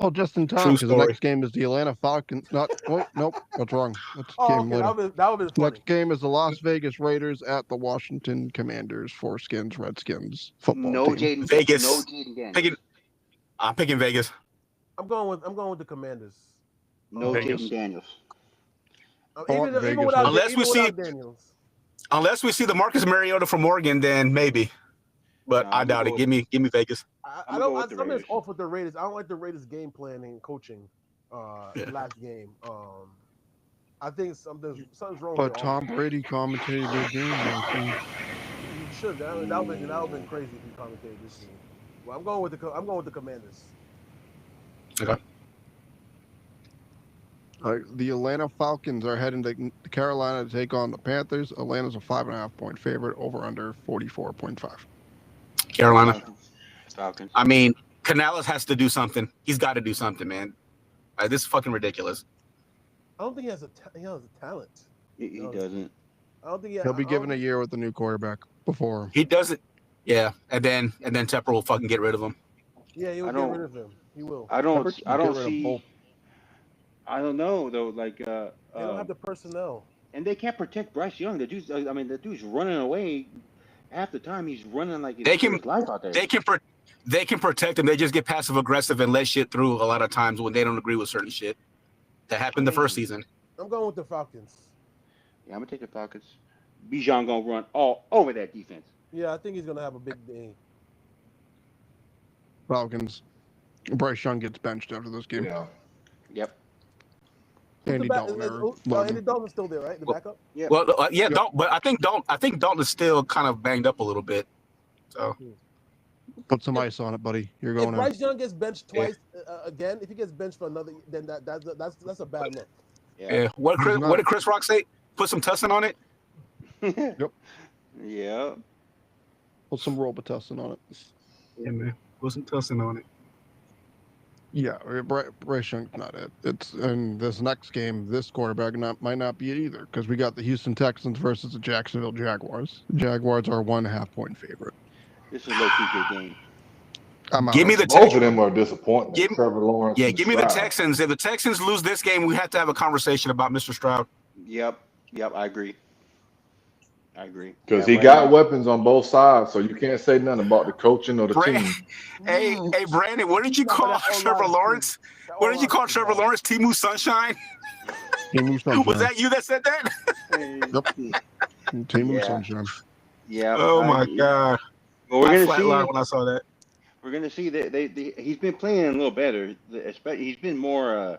Oh, just in time True because the story. next game is the Atlanta Falcons. Nope, that's wrong. That's Oh, game okay, later. that would be funny. Next game is the Las Vegas Raiders at the Washington Commanders, Foreskins, Redskins football No team. Jaden. Vegas. No Jaden Daniels. I'm picking Vegas. I'm going with the Commanders. No Vegas. Jaden Daniels. I want Even Vegas. without, Unless even we see- without Daniels. Unless we see the Marcus Mariota from Oregon, then maybe. But Nah, I I'm doubt it. gonna Give me Vegas. I I'm don't. going with the Something's Raiders. off with the Raiders. I don't like the Raiders' game planning and coaching. Last game. I think something's wrong. But with Tom Brady commentated their game. You should. That would have been crazy if he commentated this game. Well, I'm going with the Commanders. Okay. The Atlanta Falcons are heading to Carolina to take on the Panthers. Atlanta's a 5.5-point favorite. Over under 44.5. Carolina. Falcons. I mean, Canales has to do something. He's got to do something, man. This is fucking ridiculous. I don't think he has a talent. He doesn't. I don't think He'll be given a year with the new quarterback before. He doesn't. Yeah, and then Tepper will fucking get rid of him. Yeah, he will I get don't- rid of him. He will. I don't Get rid of see. both. I don't know though. Like, They don't have the personnel. and they can't protect Bryce Young. The dude's running away. Half the time he's running like They can- his life out there. They can protect him. They just get passive aggressive and let shit through a lot of times when they don't agree with certain shit. That happened the first season. I'm going with the Falcons. Yeah, I'm gonna take the Falcons. Bijan gonna run all over that defense. Yeah, I think he's gonna have a big day. Falcons. Bryce Young gets benched after this game. Yeah. Yep. Andy Dalton. Andy Dalton's still there, right? The backup. Yep. Well, yeah, Dalton, but I think Dalton is still kind of banged up a little bit. So Put some ice on it, buddy. You're If going in. Bryce Young gets benched twice again, if he gets benched for another, then that's a bad look. yeah, what did Chris Rock say? Put some tussin on it. Yep. Yeah. Put some Robitussin on it. Yeah, man, put some tussin on it. Yeah, Bryce Young's not it. It's in this next game. This quarterback might not be it either because we got the Houston Texans versus the Jacksonville Jaguars. The Jaguars are 1.5-point favorite. This is a low-key good game. I'm out. Give me the Both of them are disappointing. Give- Trevor Lawrence. Yeah, and give me the Stroud. Texans. If the Texans lose this game, we have to have a conversation about Mr. Stroud. Yep. I agree. Because Yeah, he right got now- weapons on both sides, so you can't say nothing about the coaching or the Brand- team. Hey, Brandon, what did you No, but call that O-line Trevor is Lawrence? That What did you O-line call is Trevor bad. Lawrence? Timu Sunshine? Team Sunshine. Was that you that said that? Team Yeah. Sunshine. Yeah. Oh my god! Well, we're I gonna flatlined see. when I saw that. We're gonna see that he's been playing a little better. He's been more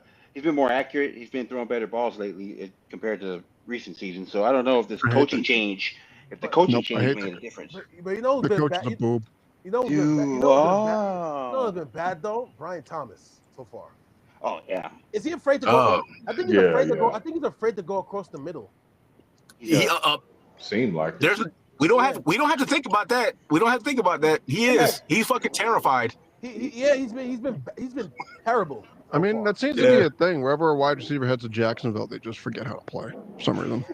accurate. He's been throwing better balls lately compared to recent seasons. So I don't know if this coaching change, made a difference. But you know who's The been coach bad? is a boob. You know who's been bad? You know who's been bad though? Brian Thomas so far. Oh yeah. Is he afraid to go? Oh. I think he's afraid to go. I think he's afraid to go across the middle. Seemed like it. We don't have to think about that. We don't have to think about that. He's fucking terrified. He's been terrible. I mean, that seems to be a thing. Wherever a wide receiver heads to Jacksonville, they just forget how to play for some reason.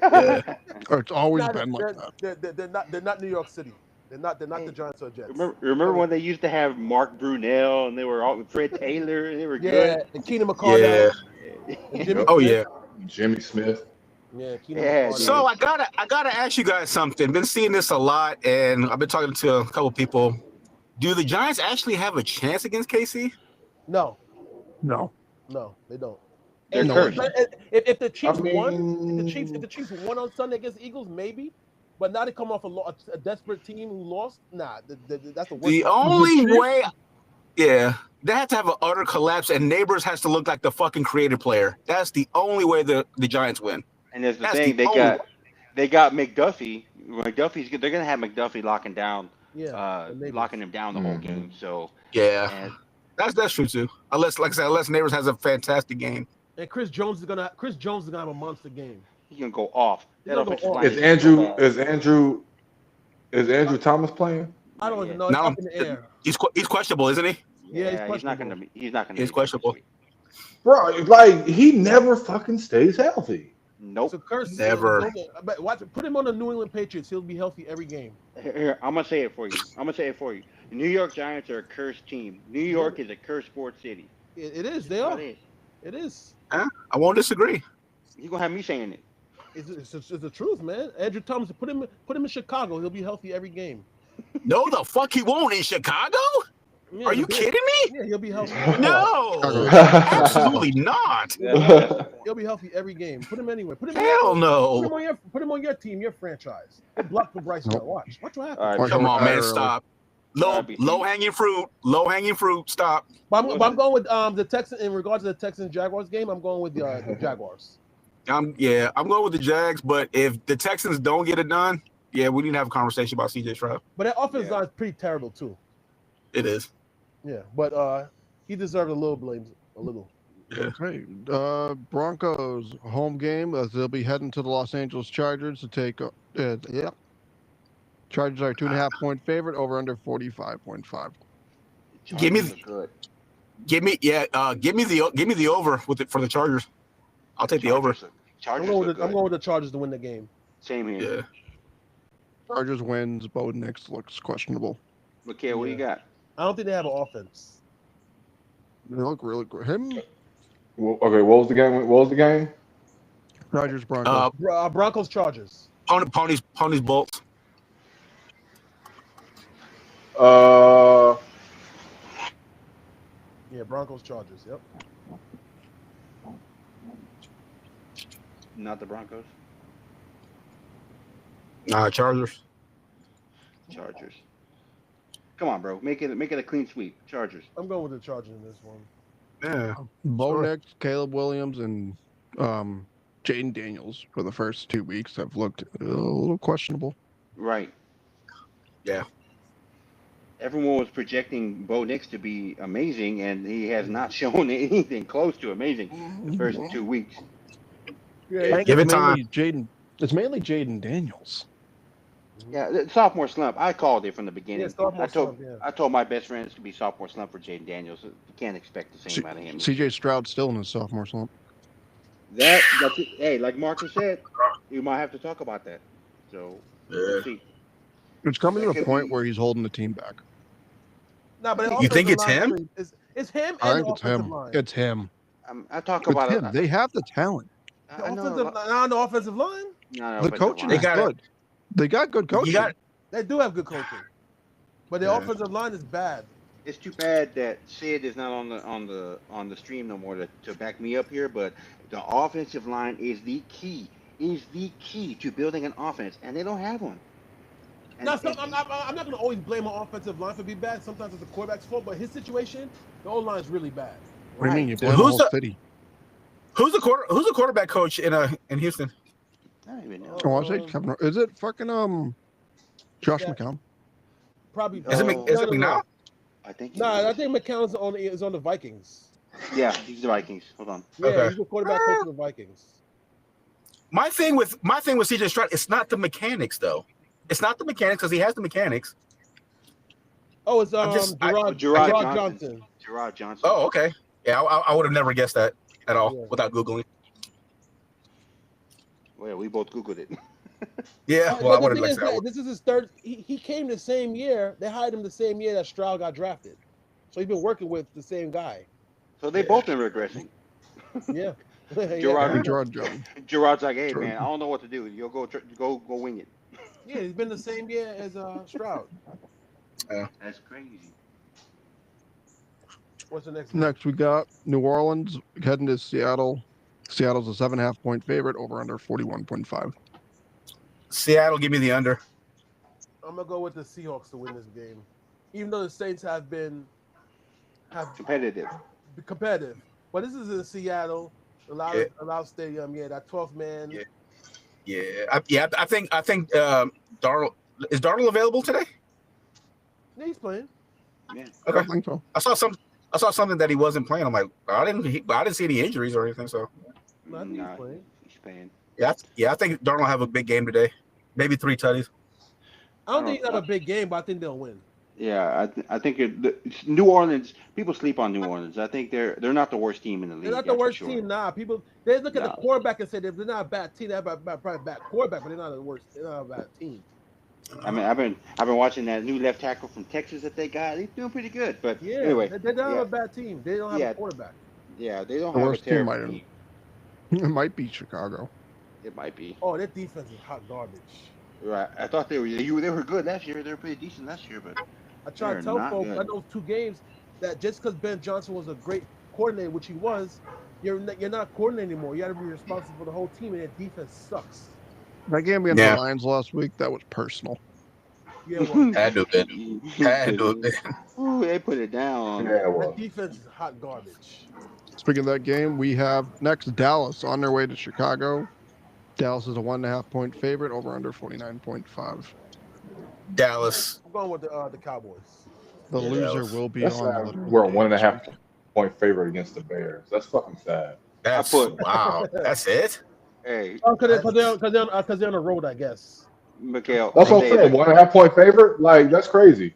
Or it's always been like that. They're not New York City. They're not the Giants or Jets. Remember when they used to have Mark Brunell and they were all Fred Taylor and they were Yeah, good. and Keenan McCardell. Yeah. And Jimmy Oh Smith. yeah. Jimmy Smith. Yeah, Keenan Yeah, McCardell. So I gotta ask you guys something. Been seeing this a lot, and I've been talking to a couple people. Do the Giants actually have a chance against KC? No, they don't. They're And cursed. if the Chiefs I mean- won, if the Chiefs won on Sunday against the Eagles, maybe. But now they come off a desperate team who lost. Nah, that's the worst. The only way, yeah, they have to have an utter collapse, and Neighbors has to look like the fucking creative player. That's the only way the Giants win. And there's the That's thing the they got McDuffie. They're gonna have McDuffie locking down, maybe. locking him down the whole game. So Yeah, and that's true too. Unless Neighbors has a fantastic game. And Chris Jones is gonna have a monster game. he's gonna go off. He's That gonna offensive go line off. Is Andrew Thomas playing? I don't even know. No. It's up in the air. He's questionable, isn't he? Yeah, he's not gonna. He's not gonna. He's be questionable. this week. Bro, like he never fucking stays healthy. Nope. So Curse Never. But put him on the New England Patriots. He'll be healthy every game. Here, I'm gonna say it for you. The New York Giants are a cursed team. New York is a cursed sports city. It is. They That's about are. it. It is. I won't disagree. You gonna have me saying it? It's the truth, man. Andrew Thomas, put him in Chicago. He'll be healthy every game. No, the fuck he won't in Chicago. Yeah, Are you kidding me? Yeah, he'll be healthy. No, absolutely not. He'll be healthy every game. Put him anywhere. Put him. Hell Put him no. on your. Put him on your team, your franchise. He'll block for Bryce Young. Watch what All happens. right, Come on, man, Early. stop. RBC. Low hanging fruit. Low hanging fruit. Stop. But I'm going with the Texans in regards to the Texans Jaguars game. I'm going with the Jaguars. I'm going with the Jags, but if the Texans don't get it done, yeah, we need to have a conversation about CJ Stroud. But that offense line is pretty terrible too. It is. Yeah, but he deserved a little blame. A little. Okay. Broncos home game as they'll be heading to the Los Angeles Chargers to take. Chargers are 2.5-point favorite over under 45.5. Give me Chargers are good. Give me the over with it for the Chargers. I'll take the over. Chargers I'm are going good. with the Chargers to win the game. Same here. Yeah. Chargers wins. Bo Nix looks questionable. Mikhail, what do you got? I don't think they have an offense. They look really good. Him, Well, okay, what was the game? What was the game? Chargers, Broncos. Broncos Chargers. Ponies Bolts. Yeah, Broncos Chargers. Yep. Not the Broncos. Chargers. Chargers. Come on, bro. Make it a clean sweep. Chargers. I'm going with the Chargers in this one. Yeah. Bo sure. Nix, Caleb Williams, and Jaden Daniels for the first 2 weeks have looked a little questionable. Right. Yeah. Everyone was projecting Bo Nix to be amazing, and he has not shown anything close to amazing the first 2 weeks. Yeah, Give it time. It's mainly Jaden Daniels. Yeah, the sophomore slump. I called it from the beginning. Yeah, sophomore slump, yeah. I told my best friends to be sophomore slump for Jaden Daniels. You can't expect the same out of him. CJ Stroud's still in his sophomore slump. That's it. Hey, like Marcus said, you might have to talk about that. So we'll see. It's coming to That a could point be- where he's holding the team back. No, but You think it's him? It's him. I And think it's the offensive him. line. It's him. I talk It's about him. it. They have the talent. The I know. offensive, not on the offensive line. No, The but coaching They is got it. good. They got good coaching. You got They do have good coaching, but the Yeah. offensive line is bad. It's too bad that Sid is not on the stream no more to back me up here. But the offensive line is the key. Is the key to building an offense, and they don't have one. And- Now, I'm not going to always blame an offensive line for being bad. Sometimes it's the quarterback's fault, but his situation, the O line is really bad. What do you mean? You Right. blame the Who's whole the- city. who's the quarterback coach in Houston? I don't even know. Oh, I say Kevin. Is it fucking Josh Yeah. McCown? Probably. Is it McNown? I think. Nah, I think McCown's on the Vikings. Yeah, he's the Vikings. Hold on. Yeah, Okay. he's the quarterback coach of the Vikings. My thing with CJ Stroud, it's not the mechanics though. It's not the mechanics because he has the mechanics. Oh, it's Gerard Gerard Johnson. Johnson. Gerard Johnson. Oh, okay. Yeah, I would have never guessed that at all Yeah. without googling. Well, we both Googled it. Yeah, But well, I the would have thing like is that. that this is his third. He came the same year. They hired him the same year that Stroud got drafted. So he's been working with the same guy. So they both been regressing. Yeah. Gerard- Gerard Jones. Gerard's like, hey man, I don't know what to do. You'll go wing it. Yeah, he's been the same year as Stroud. That's crazy. What's the next one? Next, we got New Orleans heading to Seattle. Seattle's a 7.5-point favorite over under 41.5. Seattle, give me the under. I'm gonna go with the Seahawks to win this game, even though the Saints have been Competitive. competitive. But this is in Seattle, a loud stadium. Yeah, that 12th man. Yeah. I think Darnold is Darnold available today? Yeah, he's playing. Yeah. I don't think so. I saw something that he wasn't playing. I'm like, I didn't see any injuries or anything. So No, I think Nah, he's playing. he's paying. yeah, I think Darnold will have a big game today. Maybe 3 tutties. I don't think he'll have a big game, but I think they'll win. Yeah, I think it's New Orleans. People sleep on New Orleans. I think they're not the worst team in the league. They're not the that's for worst sure. team. Nah, people they look at No. the quarterback and say they're not a bad team. They're probably a bad quarterback, but they're not the worst. They're not a bad team. I mean, I've been watching that new left tackle from Texas that they got. He's doing pretty good. But Yeah, anyway, they don't have yeah, a bad team. They don't have yeah, a quarterback. yeah, they don't The have a worst team terrible might team. it might be Chicago. It might be. Oh, their defense is hot garbage. Right. I thought they were good last year. They were pretty decent last year, but I try they're to tell not folks good. in those 2 games that just because Ben Johnson was a great coordinator, which he was, you're not coordinating anymore. You got to be responsible for the whole team, and their defense sucks. That game against Yeah. the Lions last week, that was personal. Yeah, well, Had to have been. Had to have been. Ooh, they put it down. Yeah, that well, defense is hot garbage. Speaking of that game, we have next Dallas on their way to Chicago. Dallas is a 1.5-point favorite, over under 49.5. Dallas. I'm going with the Cowboys. The Yeah, loser Dallas. will be that's on sad. literally We're a game 1.5 this week. point favorite against the Bears. That's fucking sad. That's wow. That's it. Hey, Oh, because they're on the road, I guess. Mikhail, That's what I'm saying. 1.5 point favorite. Like that's crazy.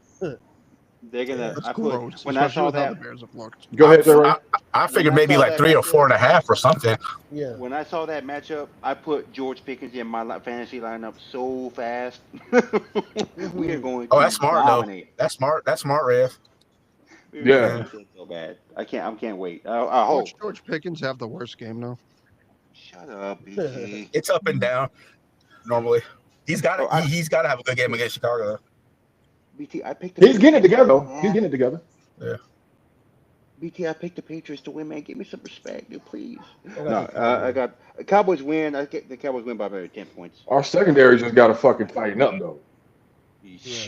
they're gonna. That's I put gross, when I especially saw with how the that Bears have looked. Go ahead, Ray. I figured When I maybe saw like that 3 or matchup- 4.5 or something. Yeah. when I saw that matchup, I put George Pickens in my fantasy lineup so fast. We are going to Oh, that's smart dominate. though. That's smart. That's smart, Rev. We are Yeah. going to do so bad. I can't wait. I hope. George Pickens have the worst game now. Shut up, BT. It's up and down. Normally, he's got Oh, I- he's got to have a good game against Chicago. BT, I picked. The He's getting it together. Though. Yeah. He's getting it together. BT, I picked the Patriots to win, man. Give me some respect, dude, please. I got No, the Cowboys. I got Cowboys win. I get the Cowboys win by about 10 points. Our secondary just got to fucking tighten up though.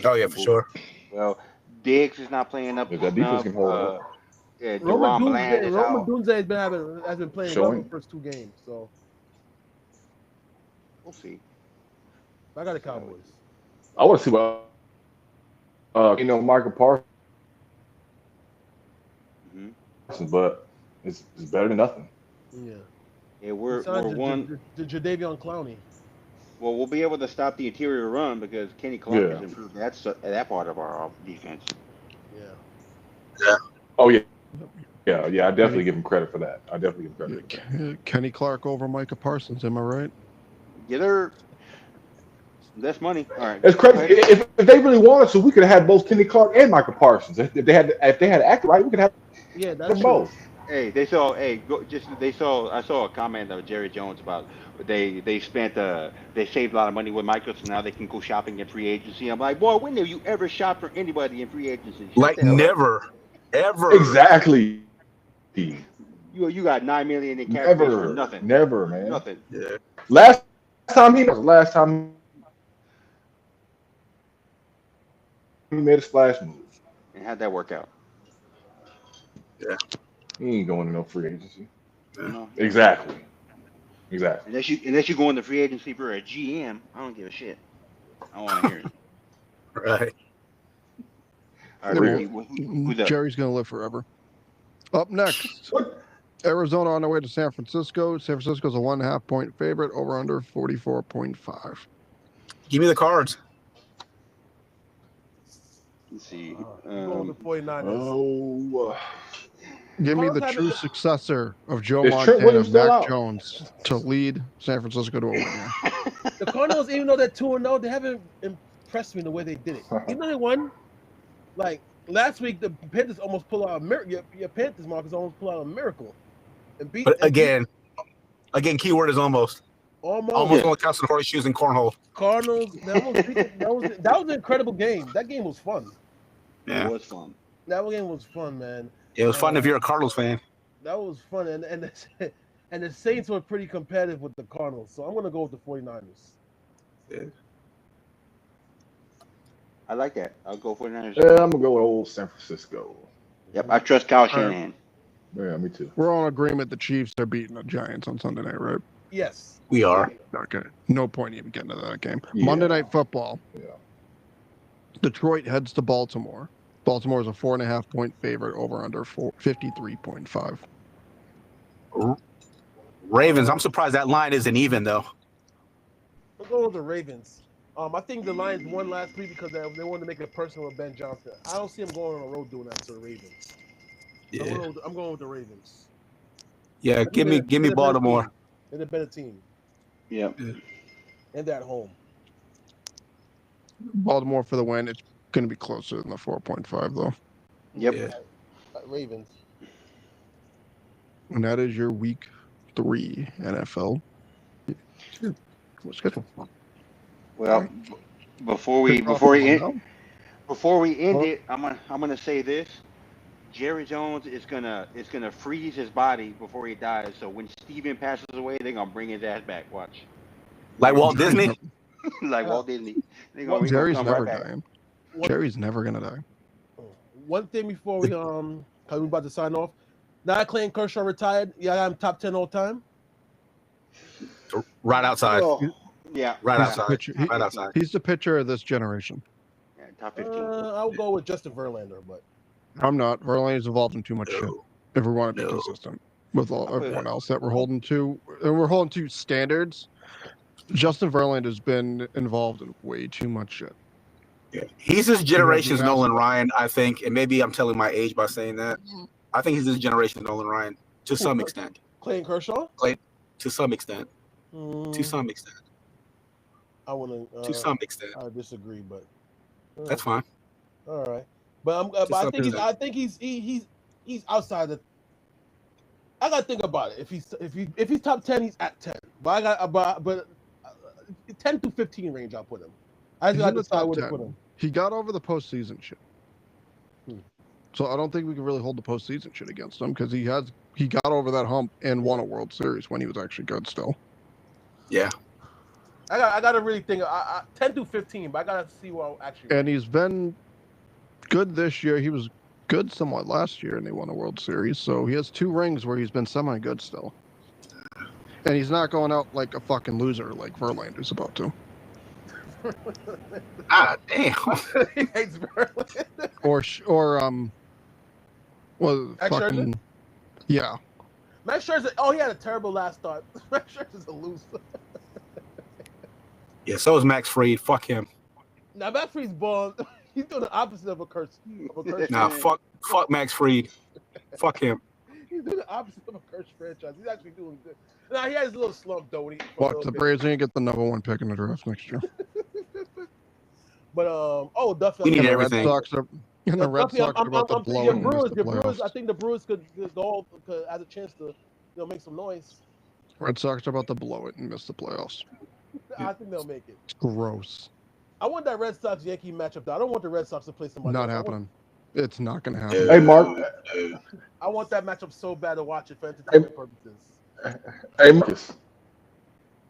Oh yeah, for sure. Well, Diggs is not playing up. If that defense can hold enough. up. Yeah, Roman Deron Bland is out. Dunze has been playing well Showing. in the first 2 games, so We'll see. I got the Cowboys. I want to see what Michael Parsons, Mhm. but it's better than nothing. Yeah. Yeah, we're Besides one. the Jadeveon Clowney. Well, we'll be able to stop the interior run because Kenny Clark Yeah. has improved that part of our defense. Yeah. Oh yeah. Yeah, I definitely give him credit for that. I definitely give him credit for that. Kenny Clark over Micah Parsons, am I right? Get her. That's money. All right. It's crazy. If they really wanted to, we could have had both Kenny Clark and Michael Parsons. If they had acted right, we could have Yeah, that's them true. both. Hey, they saw. Hey, they saw. I saw a comment of Jerry Jones about they spent they saved a lot of money with Michael, so now they can go shopping in free agency. I'm like, boy, when have you ever shopped for anybody in free agency? Shut Like the hell up. never, ever. Exactly. You got $9 million in cap space for Never, nothing. never, man. Nothing. Yeah. Last time he made a splash move. And how'd that work out? He ain't going to no free agency. You know? Exactly. Unless you go into free agency for a GM, I don't give a shit. I want to hear it. Right. All right, Ricky, who's up? Jerry's going to live forever. Up next, Arizona on their way to San Francisco. San Francisco's a 1.5-point favorite, over under 44.5. Give me the cards. Let's see. I'm going with the 49ers. Oh, Give me the Cards true have- successor of Joe Is Trent Montana, Williams still Mac out? Jones, to lead San Francisco to a win. The Cardinals, even though they're 2-0, they haven't impressed me in the way they did it. Even though they won, like last week, the Panthers almost pulled out a miracle. Your Panthers, Marcus, almost pulled out a miracle. And beat, But again, keyword is almost. almost Almost only counts in horseshoes and cornhole. Cardinals. That was an incredible game. That game was fun. Yeah. It was fun. That game was fun, man. It was fun if you're a Cardinals fan. That was fun, and the Saints were pretty competitive with the Cardinals. So I'm gonna go with the 49ers. I like that. I'll go 49ers. yeah, I'm gonna go with old San Francisco. Yep, I trust Kyle Shanahan. Yeah, me too. We're all in agreement the Chiefs are beating the Giants on Sunday night, right? Yes. We are. Okay. No point even getting to that game. Yeah. Monday Night Football. Yeah. Detroit heads to Baltimore. Baltimore is a 4.5-point favorite, over under 53.5. Ravens. I'm surprised that line isn't even though. I'm going with the Ravens. I think the Lions won last week because they wanted to make it personal with Ben Johnson. I don't see him going on the road doing that to the Ravens. I'm going with the Ravens. Yeah. Give me They're the better Baltimore. team. They're the better team, Yep. and they're at home. Baltimore for the win. It's going to be closer than the 4.5 though. Yep. Yeah. Ravens. And that is your week 3 NFL. What's good? Well, before we end it, I'm gonna say this. Jerry Jones is gonna freeze his body before he dies. So when Steven passes away, they're gonna bring his ass back. Watch. Like Walt Disney. Like Walt Disney. He gonna Jerry's come never right back. dying. Jerry's never gonna die. One thing before we cause we're about to sign off. Now that Clayton Kershaw retired, yeah, I'm top 10 all time. Right outside. Oh, yeah. Right He's outside. the pitcher. Right outside. He's the pitcher of this generation. Yeah, top 15. I'll go with Justin Verlander, but I'm not. Verlander's involved in too much shit. If we want to be No. consistent with everyone else that we're holding to, and we're holding to standards. Justin Verlander's been involved in way too much shit. Yeah. He's this generation's Yeah. Nolan Ryan, I think, and maybe I'm telling my age by saying that. I think he's this generation's Nolan Ryan to some extent. Clayton Kershaw. To some extent. To some extent. I wouldn't. To some extent. I disagree, but That's fine. all right. But but I think he's outside the. I gotta think about it. If he's top 10, he's at 10. But I got but 10 to 15 range, I'll put him. I just He's got in to the decide top where to 10. put him. He got over the postseason shit. So I don't think we can really hold the postseason shit against him because he got over that hump and won a World Series when he was actually good still. Yeah. I gotta really think. 10 to 15, but I gotta see what I'll actually. And he's been good this year. He was good somewhat last year, and they won a World Series. So he has 2 rings where he's been semi-good still. And he's not going out like a fucking loser like Verlander's about to. Ah, damn. He hates Verlander. Well, Max fucking Scherzer? yeah. Max Scherzer. Oh, he had a terrible last start. Max Scherzer's a loser. Yeah, so is Max Fried. Fuck him. Now Max Fried's born. He's doing the opposite of a curse. Nah, fuck Max Fried. Fuck him. He's doing the opposite of a cursed franchise. He's actually doing good. Now he has a little slump though. Fuck, the Braves are gonna get the #1 pick in the draft next year. But Duffy. We need And the everything. Red Sox are about to blow it and miss the Brewers. playoffs. I think the Brewers could have a chance to make some noise. Red Sox are about to blow it and miss the playoffs. I think they'll make it. It's gross. I want that Red Sox Yankee matchup though. I don't want the Red Sox to play somebody. Not else. happening. It's not gonna happen. Hey, Mark. I want that matchup so bad to watch it for entertainment purposes. Hey, Marcus.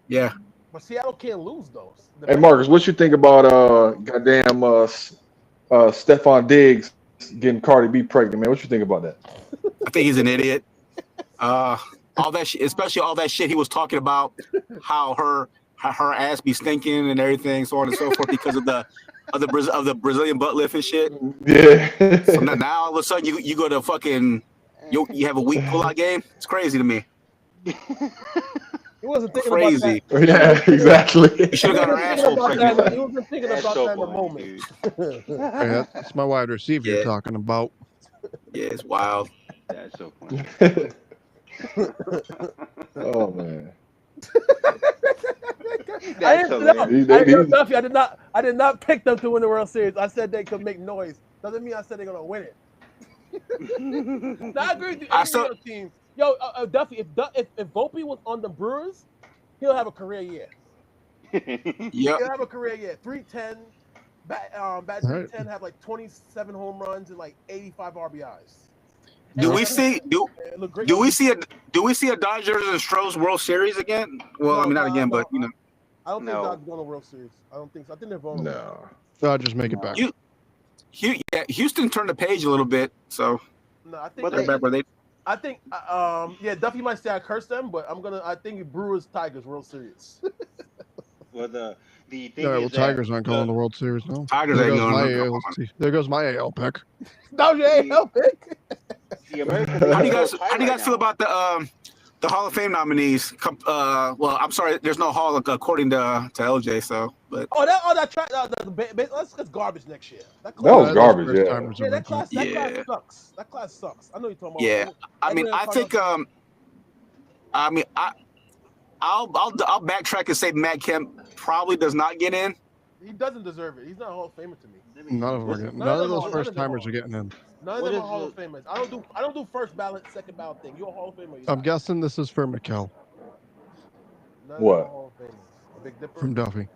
Yeah. But Seattle can't lose though. Hey, Marcus, what you think about goddamn Stephon Diggs getting Cardi B pregnant, man? What you think about that? I think he's an idiot. All that shit, especially all that shit he was talking about, how her ass be stinking and everything, so on and so forth, because of the Brazilian butt lift and shit. Yeah. So now all of a sudden you go to fucking you have a weak pullout game. It's crazy to me. He wasn't thinking Crazy. about that. Yeah, exactly. You should have got her asshole pregnant. He wasn't thinking That's about so that in the funny, moment. dude. Hey, that's my wide receiver you're Yeah. talking about. Yeah, it's wild. That's so funny. Oh man. That's hilarious. Duffy, I did not pick them to win the World Series. I said they could make noise. Doesn't mean I said they're gonna win it. No, I agree with you. I Every saw- New York team. Yo, Duffy, if Volpe was on the Brewers, he'll have a career year. Yep. He'll have a career year. 310, bat Right. 310, have like 27 home runs and like 85 RBIs. Do we see It looked great. do we see a Dodgers and Stros World Series again? Well, I mean not again, but you know. I don't think No. Dodgers going to World Series. I don't think so. I think they're vulnerable. No. I'll just make it back. Houston turned the page a little bit, so No, I think But they're back where they. I think yeah, Duffy might say I cursed them, but I think Brewers Tigers World Series. Well, the thing Yeah, well, is that Tigers aren't going to the World Series now. Tigers There ain't goes my going. AL. There goes my AL pick. No, you ain't help pick. the American How do you guys Baseball feel about the Hall of Fame nominees? Well, I'm sorry, there's no Hall according to LJ. So, but That track, that's garbage next year. That That was class, garbage, First yeah. timers yeah, are that making class, it. that Yeah. class sucks. That class sucks. I know you're talking about. yeah, I mean, I think I'll backtrack and say Matt Kemp probably does not get in. He doesn't deserve it. He's not a Hall of Famer to me. None of them are What- getting. None None of of them those are- first none of them timers are. are getting in. None of What them is are Hall the- of Famers. I don't do first ballot, second ballot thing. You're a Hall of Famer. You're I'm not. guessing this is for Mikel None of What? them are Hall of Famers. Big Dipper. from Duffy.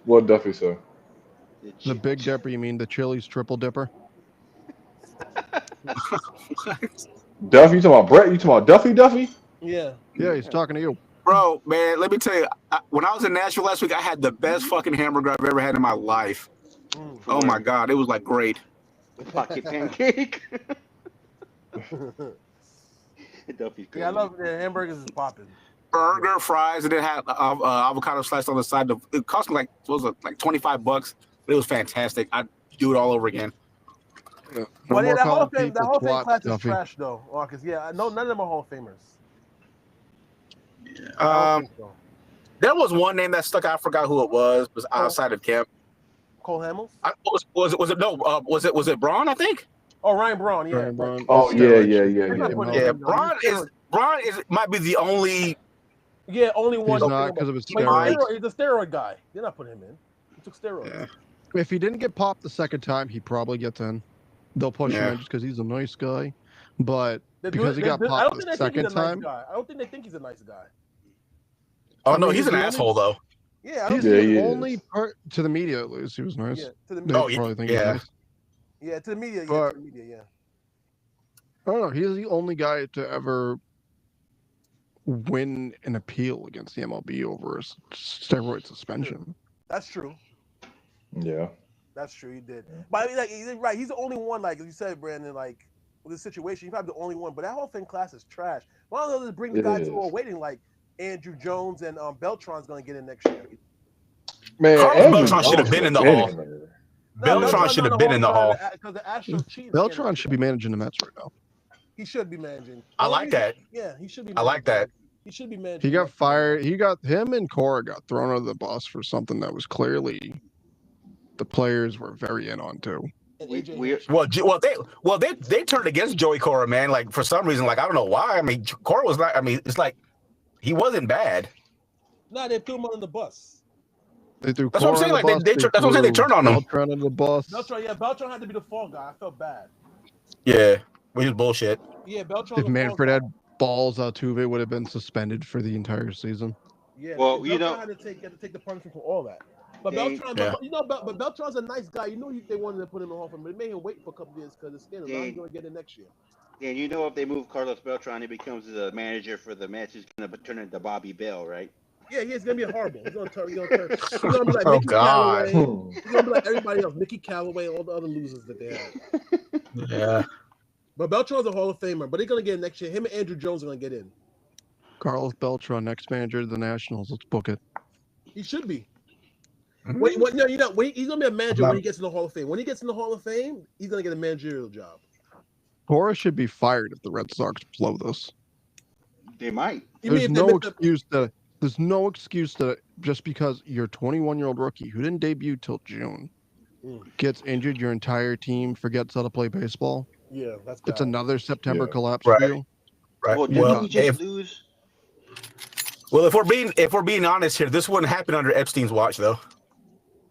What Duffy say? The Big Dipper, you mean the Chili's triple dipper? Duffy? You talking about Brett? You talking about Duffy? Yeah. Yeah, he's talking to you. Bro, man, let me tell you, when I was in Nashville last week, I had the best fucking hamburger I've ever had in my life. Mm. Oh my god, it was like great. Pocket pancake. Duffy's Yeah, I crazy. love hamburgers is popping. Burger, fries, and it had avocado slice on the side. It cost me like like $25, but it was fantastic. I'd do it all over again. No But yeah, more that Hall calling of Fame, that people Hall of Fame twats, class is Duffy. trash though. Because no, none of them are Hall of Famers. I don't Um, think so. there was one name that stuck out. I forgot who it was outside of Kemp. Cole Hamels? Was it Braun? I think. Oh, Ryan Braun. Yeah. Brian Brown, Oh, steroids. yeah. They're not putting Yeah, him in. Braun might be the only. Yeah, only one. He's not because of his But steroids. he's a steroid guy. They're not putting him in. He took steroids. Yeah. If he didn't get popped the second time, he probably gets in. They'll push him Yeah. in just because he's a nice guy. But They because he got I popped don't the think they think he's second a nice time, guy. I don't think they think he's a nice guy. Oh I no, mean, he's he's an the only- asshole though. Yeah, I don't he's Yeah, the he is. only part to the media at least. He was nice. Yeah, to the They media. Oh, yeah, probably think yeah. he's nice. Yeah, to the media. Yeah, But- to the media. Yeah. I don't know. He's the only guy to ever win an appeal against the MLB over a steroid suspension. That's true. Yeah. That's true. He did. But I mean, like, he's right. He's the only one. Like you said, Brandon. Like with this situation, he's probably the only one. But that whole thing class is trash. Why don't they just bring the It guys is. who are waiting, like Andrew Jones and Beltran's going to get in next year? Man, Carlos Andrew Beltran should have Jones been in the been hall. in there. Beltran should have been in the hall. because the Astros cheated. Beltran should be managing the Mets right now. He should be managing. I like that. Yeah, he should be. I like managing. that. He should be managing. He got fired. Him and Cora got thrown under the bus for something that was clearly the players were very in on too. And We- AJ we- Hinch. They turned against Joey Cora, man. Like for some reason, like I don't know why. I mean, Cora was not. I mean, it's like he wasn't bad. Nah, they threw him under the bus. They threw That's what I'm Cora saying, under like, the they- bus, they- that's what I'm saying, they threw turned on him. Beltran under the bus. Beltran had to be the fall guy. I felt bad. Yeah, which is bullshit. Yeah, Beltran. If Manfred had balls, Altuve would have been suspended for the entire season. Yeah. Well, Beltran you know- had to take the punishment for all that. But They- Beltran, Yeah. but Beltran's a nice guy. You know, they wanted to put him in Hall of Fame, but they made him wait for a couple years because the scandal. Now They- he's going to get it next year. And you know, if they move Carlos Beltran, he becomes the manager for the Mets. He's gonna turn into Bobby Bell, right? Yeah, he's going to be horrible. He's going to turn. He's going to be like Oh, Mickey God. Callaway. He's going to be like everybody else, Mickey Callaway, all the other losers that they had. Yeah. But Beltran's a Hall of Famer, but he's going to get it next year. Him and Andrew Jones are going to get in. Carlos Beltran, next manager of the Nationals. Let's book it. He should be. Wait, no, you know, he's gonna be a manager I'm not- when he gets in the Hall of Fame. When he gets in the Hall of Fame, he's gonna get a managerial job. Cora should be fired if the Red Sox blow this. They might. You There's mean if they no miss the- excuse that there's no excuse that just because you're a 21-year-old rookie who didn't debut till June Mm. gets injured, your entire team forgets how to play baseball. Yeah, that's It's bad. another September Yeah. collapse Right. for you. Right. Well, Yeah. didn't he just lose? Well, if we're being honest here, this wouldn't happen under Epstein's watch, though.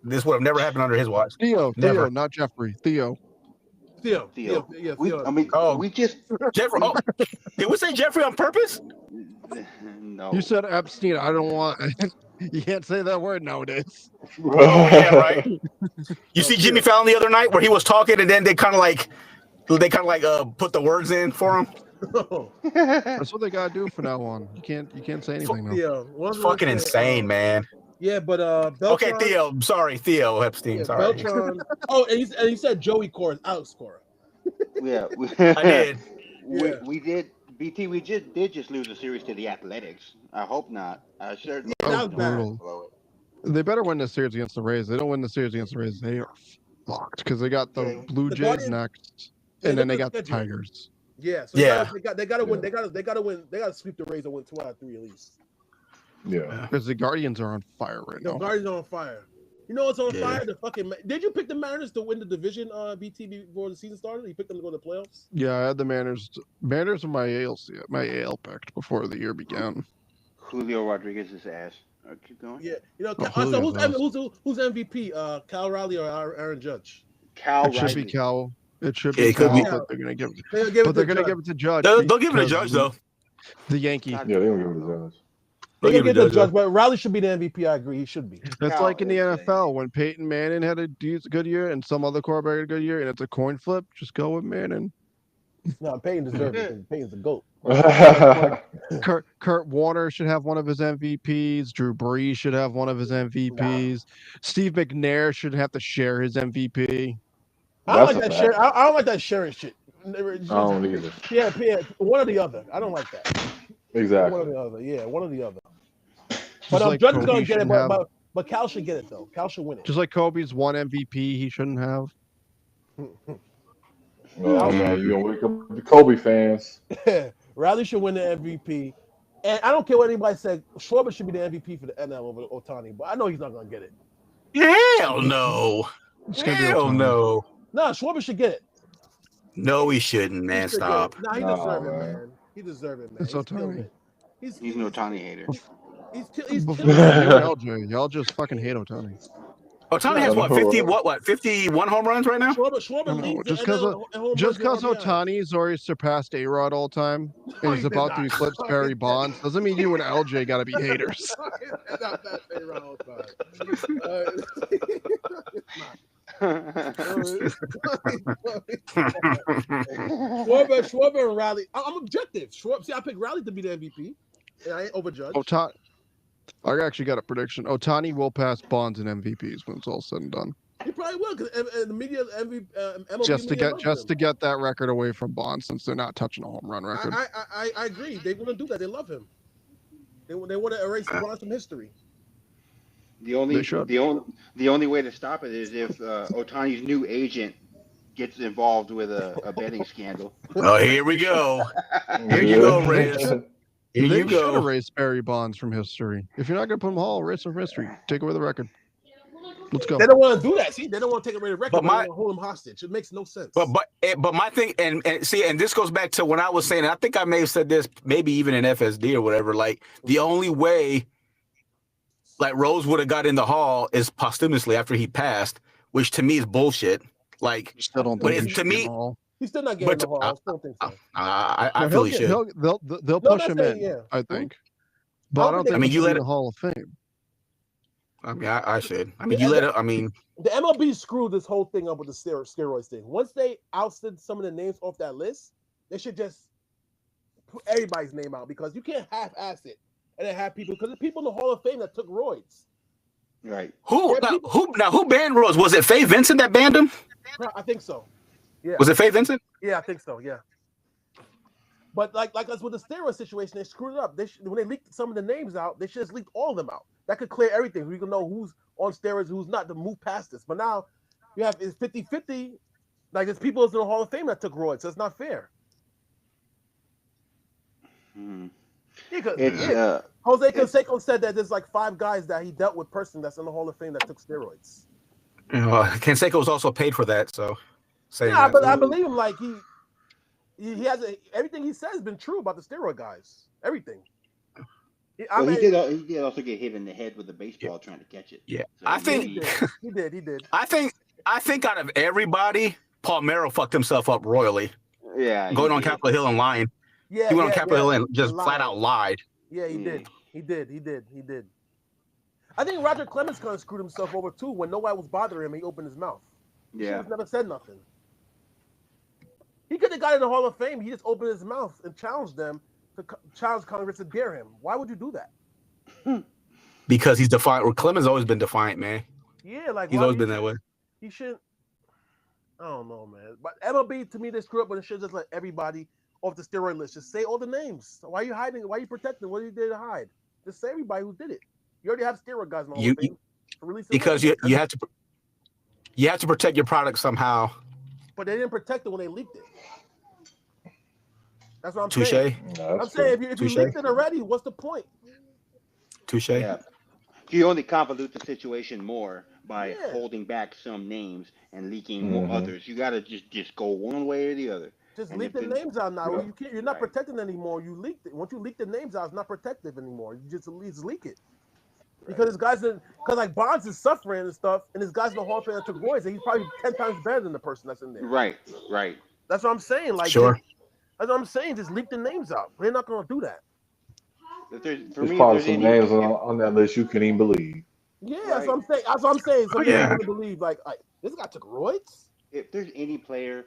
This would have never happened under his watch. Theo, Never. not Jeffrey. Theo. Theo. Theo. Yeah, We, Theo. I mean, Oh. we just Jeffrey. Oh, did we say Jeffrey on purpose? no. You said Epstein. I don't want. You can't say that word nowadays. Oh, yeah, right. You see Jimmy Fallon the other night where he was talking and then they kind of like put the words in for him. That's what they gotta do from now on. You can't say anything now. Theo. What was It's I fucking gonna say? insane, man. Yeah, but Okay, Beltran, Theo. Sorry, Theo Epstein. Yeah, Sorry. Beltran. Oh, and he said Joey Cora, Alex Cora. Yeah, I did. Yeah. we did. BT, we did just lose a series to the Athletics. I hope not. I certainly. Yeah, that was bad. brutal. blow it. They better win the series against the Rays. They don't win the series against the Rays, they are fucked because they got the Yeah. Blue The Jays Guardians- next, Yeah, and then look they at got the the schedule. Tigers. Yeah, so Yeah. they gotta win. They gotta win. They gotta sweep the Rays and win 2 out of 3 at least. Yeah. Because the Guardians are on fire right The now. Guardians are on fire. You know what's on Yeah. fire? The fucking. Did you pick the Mariners to win the division? BT before the season started. You picked them to go to the playoffs. Yeah, I had the Mariners. Mariners were my AL picked before the year began. Julio Rodriguez's ass. Keep going. Yeah, you know. Oh, So Julio's asked. who's MVP? Cal Riley or Aaron Judge? Cal It should be Riley. Cal. It should Yeah, be it could be. Cal, but they're gonna give. They'll give it But they're to gonna Judge. give it to Judge. They'll give it a because judge though. The Yankee. Cal- Yeah, they don't give it a judge. They're They'll gonna give it give a it to Judge, judge. but Riley should be the MVP. I agree. He should be. It's Cal like in the is NFL when Peyton Manning had a good year and some other quarterback had a good year, and it's a coin flip. Just go with Manning. No, Payton deserves it. 'Cause Payton's the GOAT. Kurt Warner should have one of his MVPs. Drew Brees should have one of his MVPs. Steve McNair should have to share his MVP. I don't That's like a that fact. share. I don't like that sharing shit. I don't either. Yeah, one or the other. I don't like that. One Exactly. or the other. Yeah, one or the other. Just But like Judge is Kobe gonna get it. shouldn't have- But Cal should get it though. Cal should win it. Just like Kobe's one MVP, he shouldn't have. Oh man, you gonna wake up the Kobe fans? Riley should win the MVP. And I don't care what anybody said. Schwarber should be the MVP for the NL over Ohtani, but I know he's not gonna get it. Hell no. It's gonna be Hell Ohtani. no. No, Schwarber should get it. No, he shouldn't, man. He should get Stop. it. Nah, he Nah, deserves it, man. man. He deserves it, man. It's He's killing Ohtani. it. He's an Otani hater. He's You killing and it. LJ, y'all just fucking hate Ohtani. Otani has what? 50? What? 51 home runs right now? Schwarber No, leads the just 'cause NL in home Just runs because and RBIs. Otani's already surpassed A-Rod all time No, and he's he did about to not. eclipse No, he Barry did Bonds doesn't mean you and LJ got to be haters. Not that A-Rod all time. Schwarber and Riley. I'm objective. See, I picked Riley to be the MVP, and I ain't overjudged. Otani, I actually got a prediction. Otani will pass Bonds in MVPs when it's all said and done. He probably will because the media, MLB Just to media get loves him. that record away from Bonds since they're not touching a home run record. I agree. They want to do that. They love him. They want to erase Bonds from history. The only They should. the only way to stop it is if Otani's new agent gets involved with a betting scandal. Oh, here we go. Here you go, Reyes. Here They you should go. erase Barry Bonds from history. If you're not going to put him all, erase him from history. Take away the record. Let's go. They don't want to do that. See, they don't want to take away the record. But But my- they want to hold him hostage. It makes no sense. But my thing, and see, and this goes back to when I was saying, I think I may have said this, maybe even in FSD or whatever. Like the only way, like Rose would have got in the Hall is posthumously after he passed, which to me is bullshit. Like Still don't but think it's he to should get me, in the Hall. He's still not getting but the Hall. I still think so. I No, feel he get- should. they'll No, push I'm him not saying, in, yeah. I think. But I don't don't think think they- he's you let in it- the Hall of Fame. I mean, I should. I mean, Yeah, you let it. I mean, The MLB screwed this whole thing up with the steroids thing. Once they ousted some of the names off that list, they should just put everybody's name out because you can't half-ass it and then have people because the people in the Hall of Fame that took roids. Right. who Yeah, who banned Rose? Was it Faye Vincent that banned him? I think so. Yeah, Was it Faye Vincent? yeah, I think so. Yeah. But like us with the steroid situation, they screwed it up. When they leaked some of the names out, they should have leaked all of them out. That could clear everything. We can know who's on steroids, who's not, to move past this. But now you have it's 50-50. Like there's people in the Hall of Fame that took roids, so it's not fair. Hmm. Yeah, 'cause- It's yeah. Jose Canseco said that there's like 5 guys that he dealt with person that's in the Hall of Fame that took steroids. Canseco was also paid for that, so saying Yeah, that. but I believe him. Like he has everything he said has been true about the steroid guys. Everything. well, he did also get hit in the head with a baseball trying to catch it. Yeah. So I think- he did. He did. I think out of everybody, Paul Merrill fucked himself up royally. Yeah. Going he on did. Capitol Hill and lying. Yeah, He went on yeah, Capitol yeah. Hill and just Lied. flat out lied. Yeah, he Yeah. did. He did. I think Roger Clemens kind of screwed himself over too when nobody was bothering him. He opened his mouth. He Yeah. just never said nothing. He could have got in the Hall of Fame. He just opened his mouth and challenged them to challenge Congress to dare him. Why would you do that? Because he's defiant. Or Clemens has always been defiant, man. Yeah, like He's why always you been that way. He shouldn't. I don't know, man. But MLB to me, they screw up, but it should just let everybody off the steroid list. Just say all the names. Why are you hiding? Why are you protecting? What are you there to hide? Just say everybody who did it. You already have steroid guys in the Hall of Fame. Release them Because all. you have to protect your product somehow. But they didn't protect it when they leaked it. That's what I'm Touche. saying. No, I'm saying if you Touche. leaked it already, what's the point? Touche. Yeah. You only convolute the situation more by Yeah. holding back some names and leaking Mhm. more others. You gotta just go one way or the other. Just And leak if the it- names out now. Yeah. You can't. You're not Right. protecting anymore. You leaked it. Once you leak the names out, it's not protective anymore. You just at least leak it. Because his guys, because like Bonds is suffering and stuff, and his guys in the Hall of Fame that took roids, and he's probably 10 times better than the person that's in there. Right. That's what I'm saying. Like, Sure. that's what I'm saying. Just leak the names out. They're not gonna do that. There's probably some names on that list you can't even believe. Yeah, that's what I'm saying. That's what I'm saying. So yeah. you're gonna believe like this guy took roids. If there's any player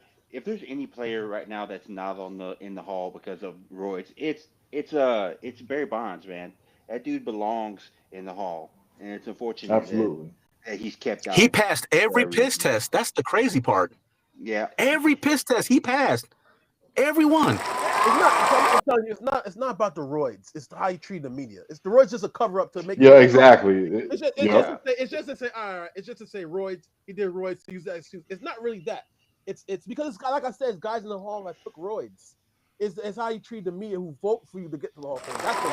right now that's not in the Hall because of roids, it's Barry Bonds, man. That dude belongs in the Hall, and it's unfortunate Absolutely. that he's kept out. He passed every for that piss reason. test. That's the crazy part. Yeah. Every piss test he passed. Every one. I'm telling you, it's not about the roids. It's how you treat the media. It's the roids just a cover up to make. Yeah, exactly. It's just to say, all right. It's just to say roids. He did roids to use that excuse. It's not really that. It's because it's like I said, it's guys in the Hall that took roids. It's how you treat the media who vote for you to get to the Hall of Fame. That's the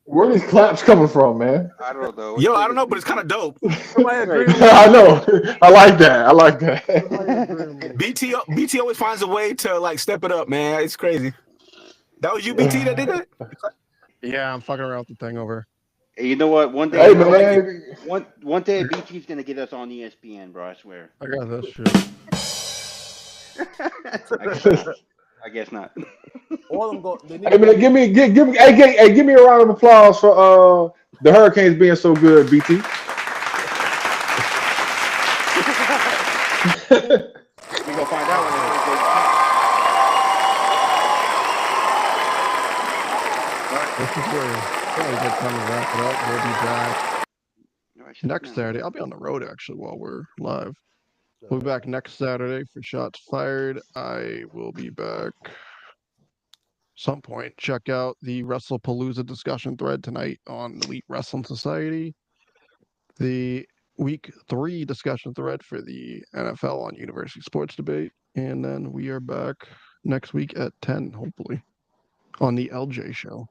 Where are these claps coming from, man? I don't know. Yo, I don't know, but it's kind of dope. I know. I like that. BT always finds a way to like step it up, man. It's crazy. That was you, BT, that did that? Yeah, I'm fucking around with the thing over. Hey, you know what? One day, Hey, man. one day, BT's gonna get us on ESPN, bro. I swear. I got this shit. I guess not. All them go. Hey man, give me a round of applause for the Hurricanes being so good, BT. We gonna find out when This is where probably a good time to wrap it up. We'll be back next Saturday. I'll be on the road actually while we're live. We'll be back next Saturday for Shots Fired. I will be back some point. Check out the WrestlePalooza discussion thread tonight on Elite Wrestling Society. The Week 3 discussion thread for the NFL on University Sports Debate. And then we are back next week at 10, hopefully, on the LJ Show.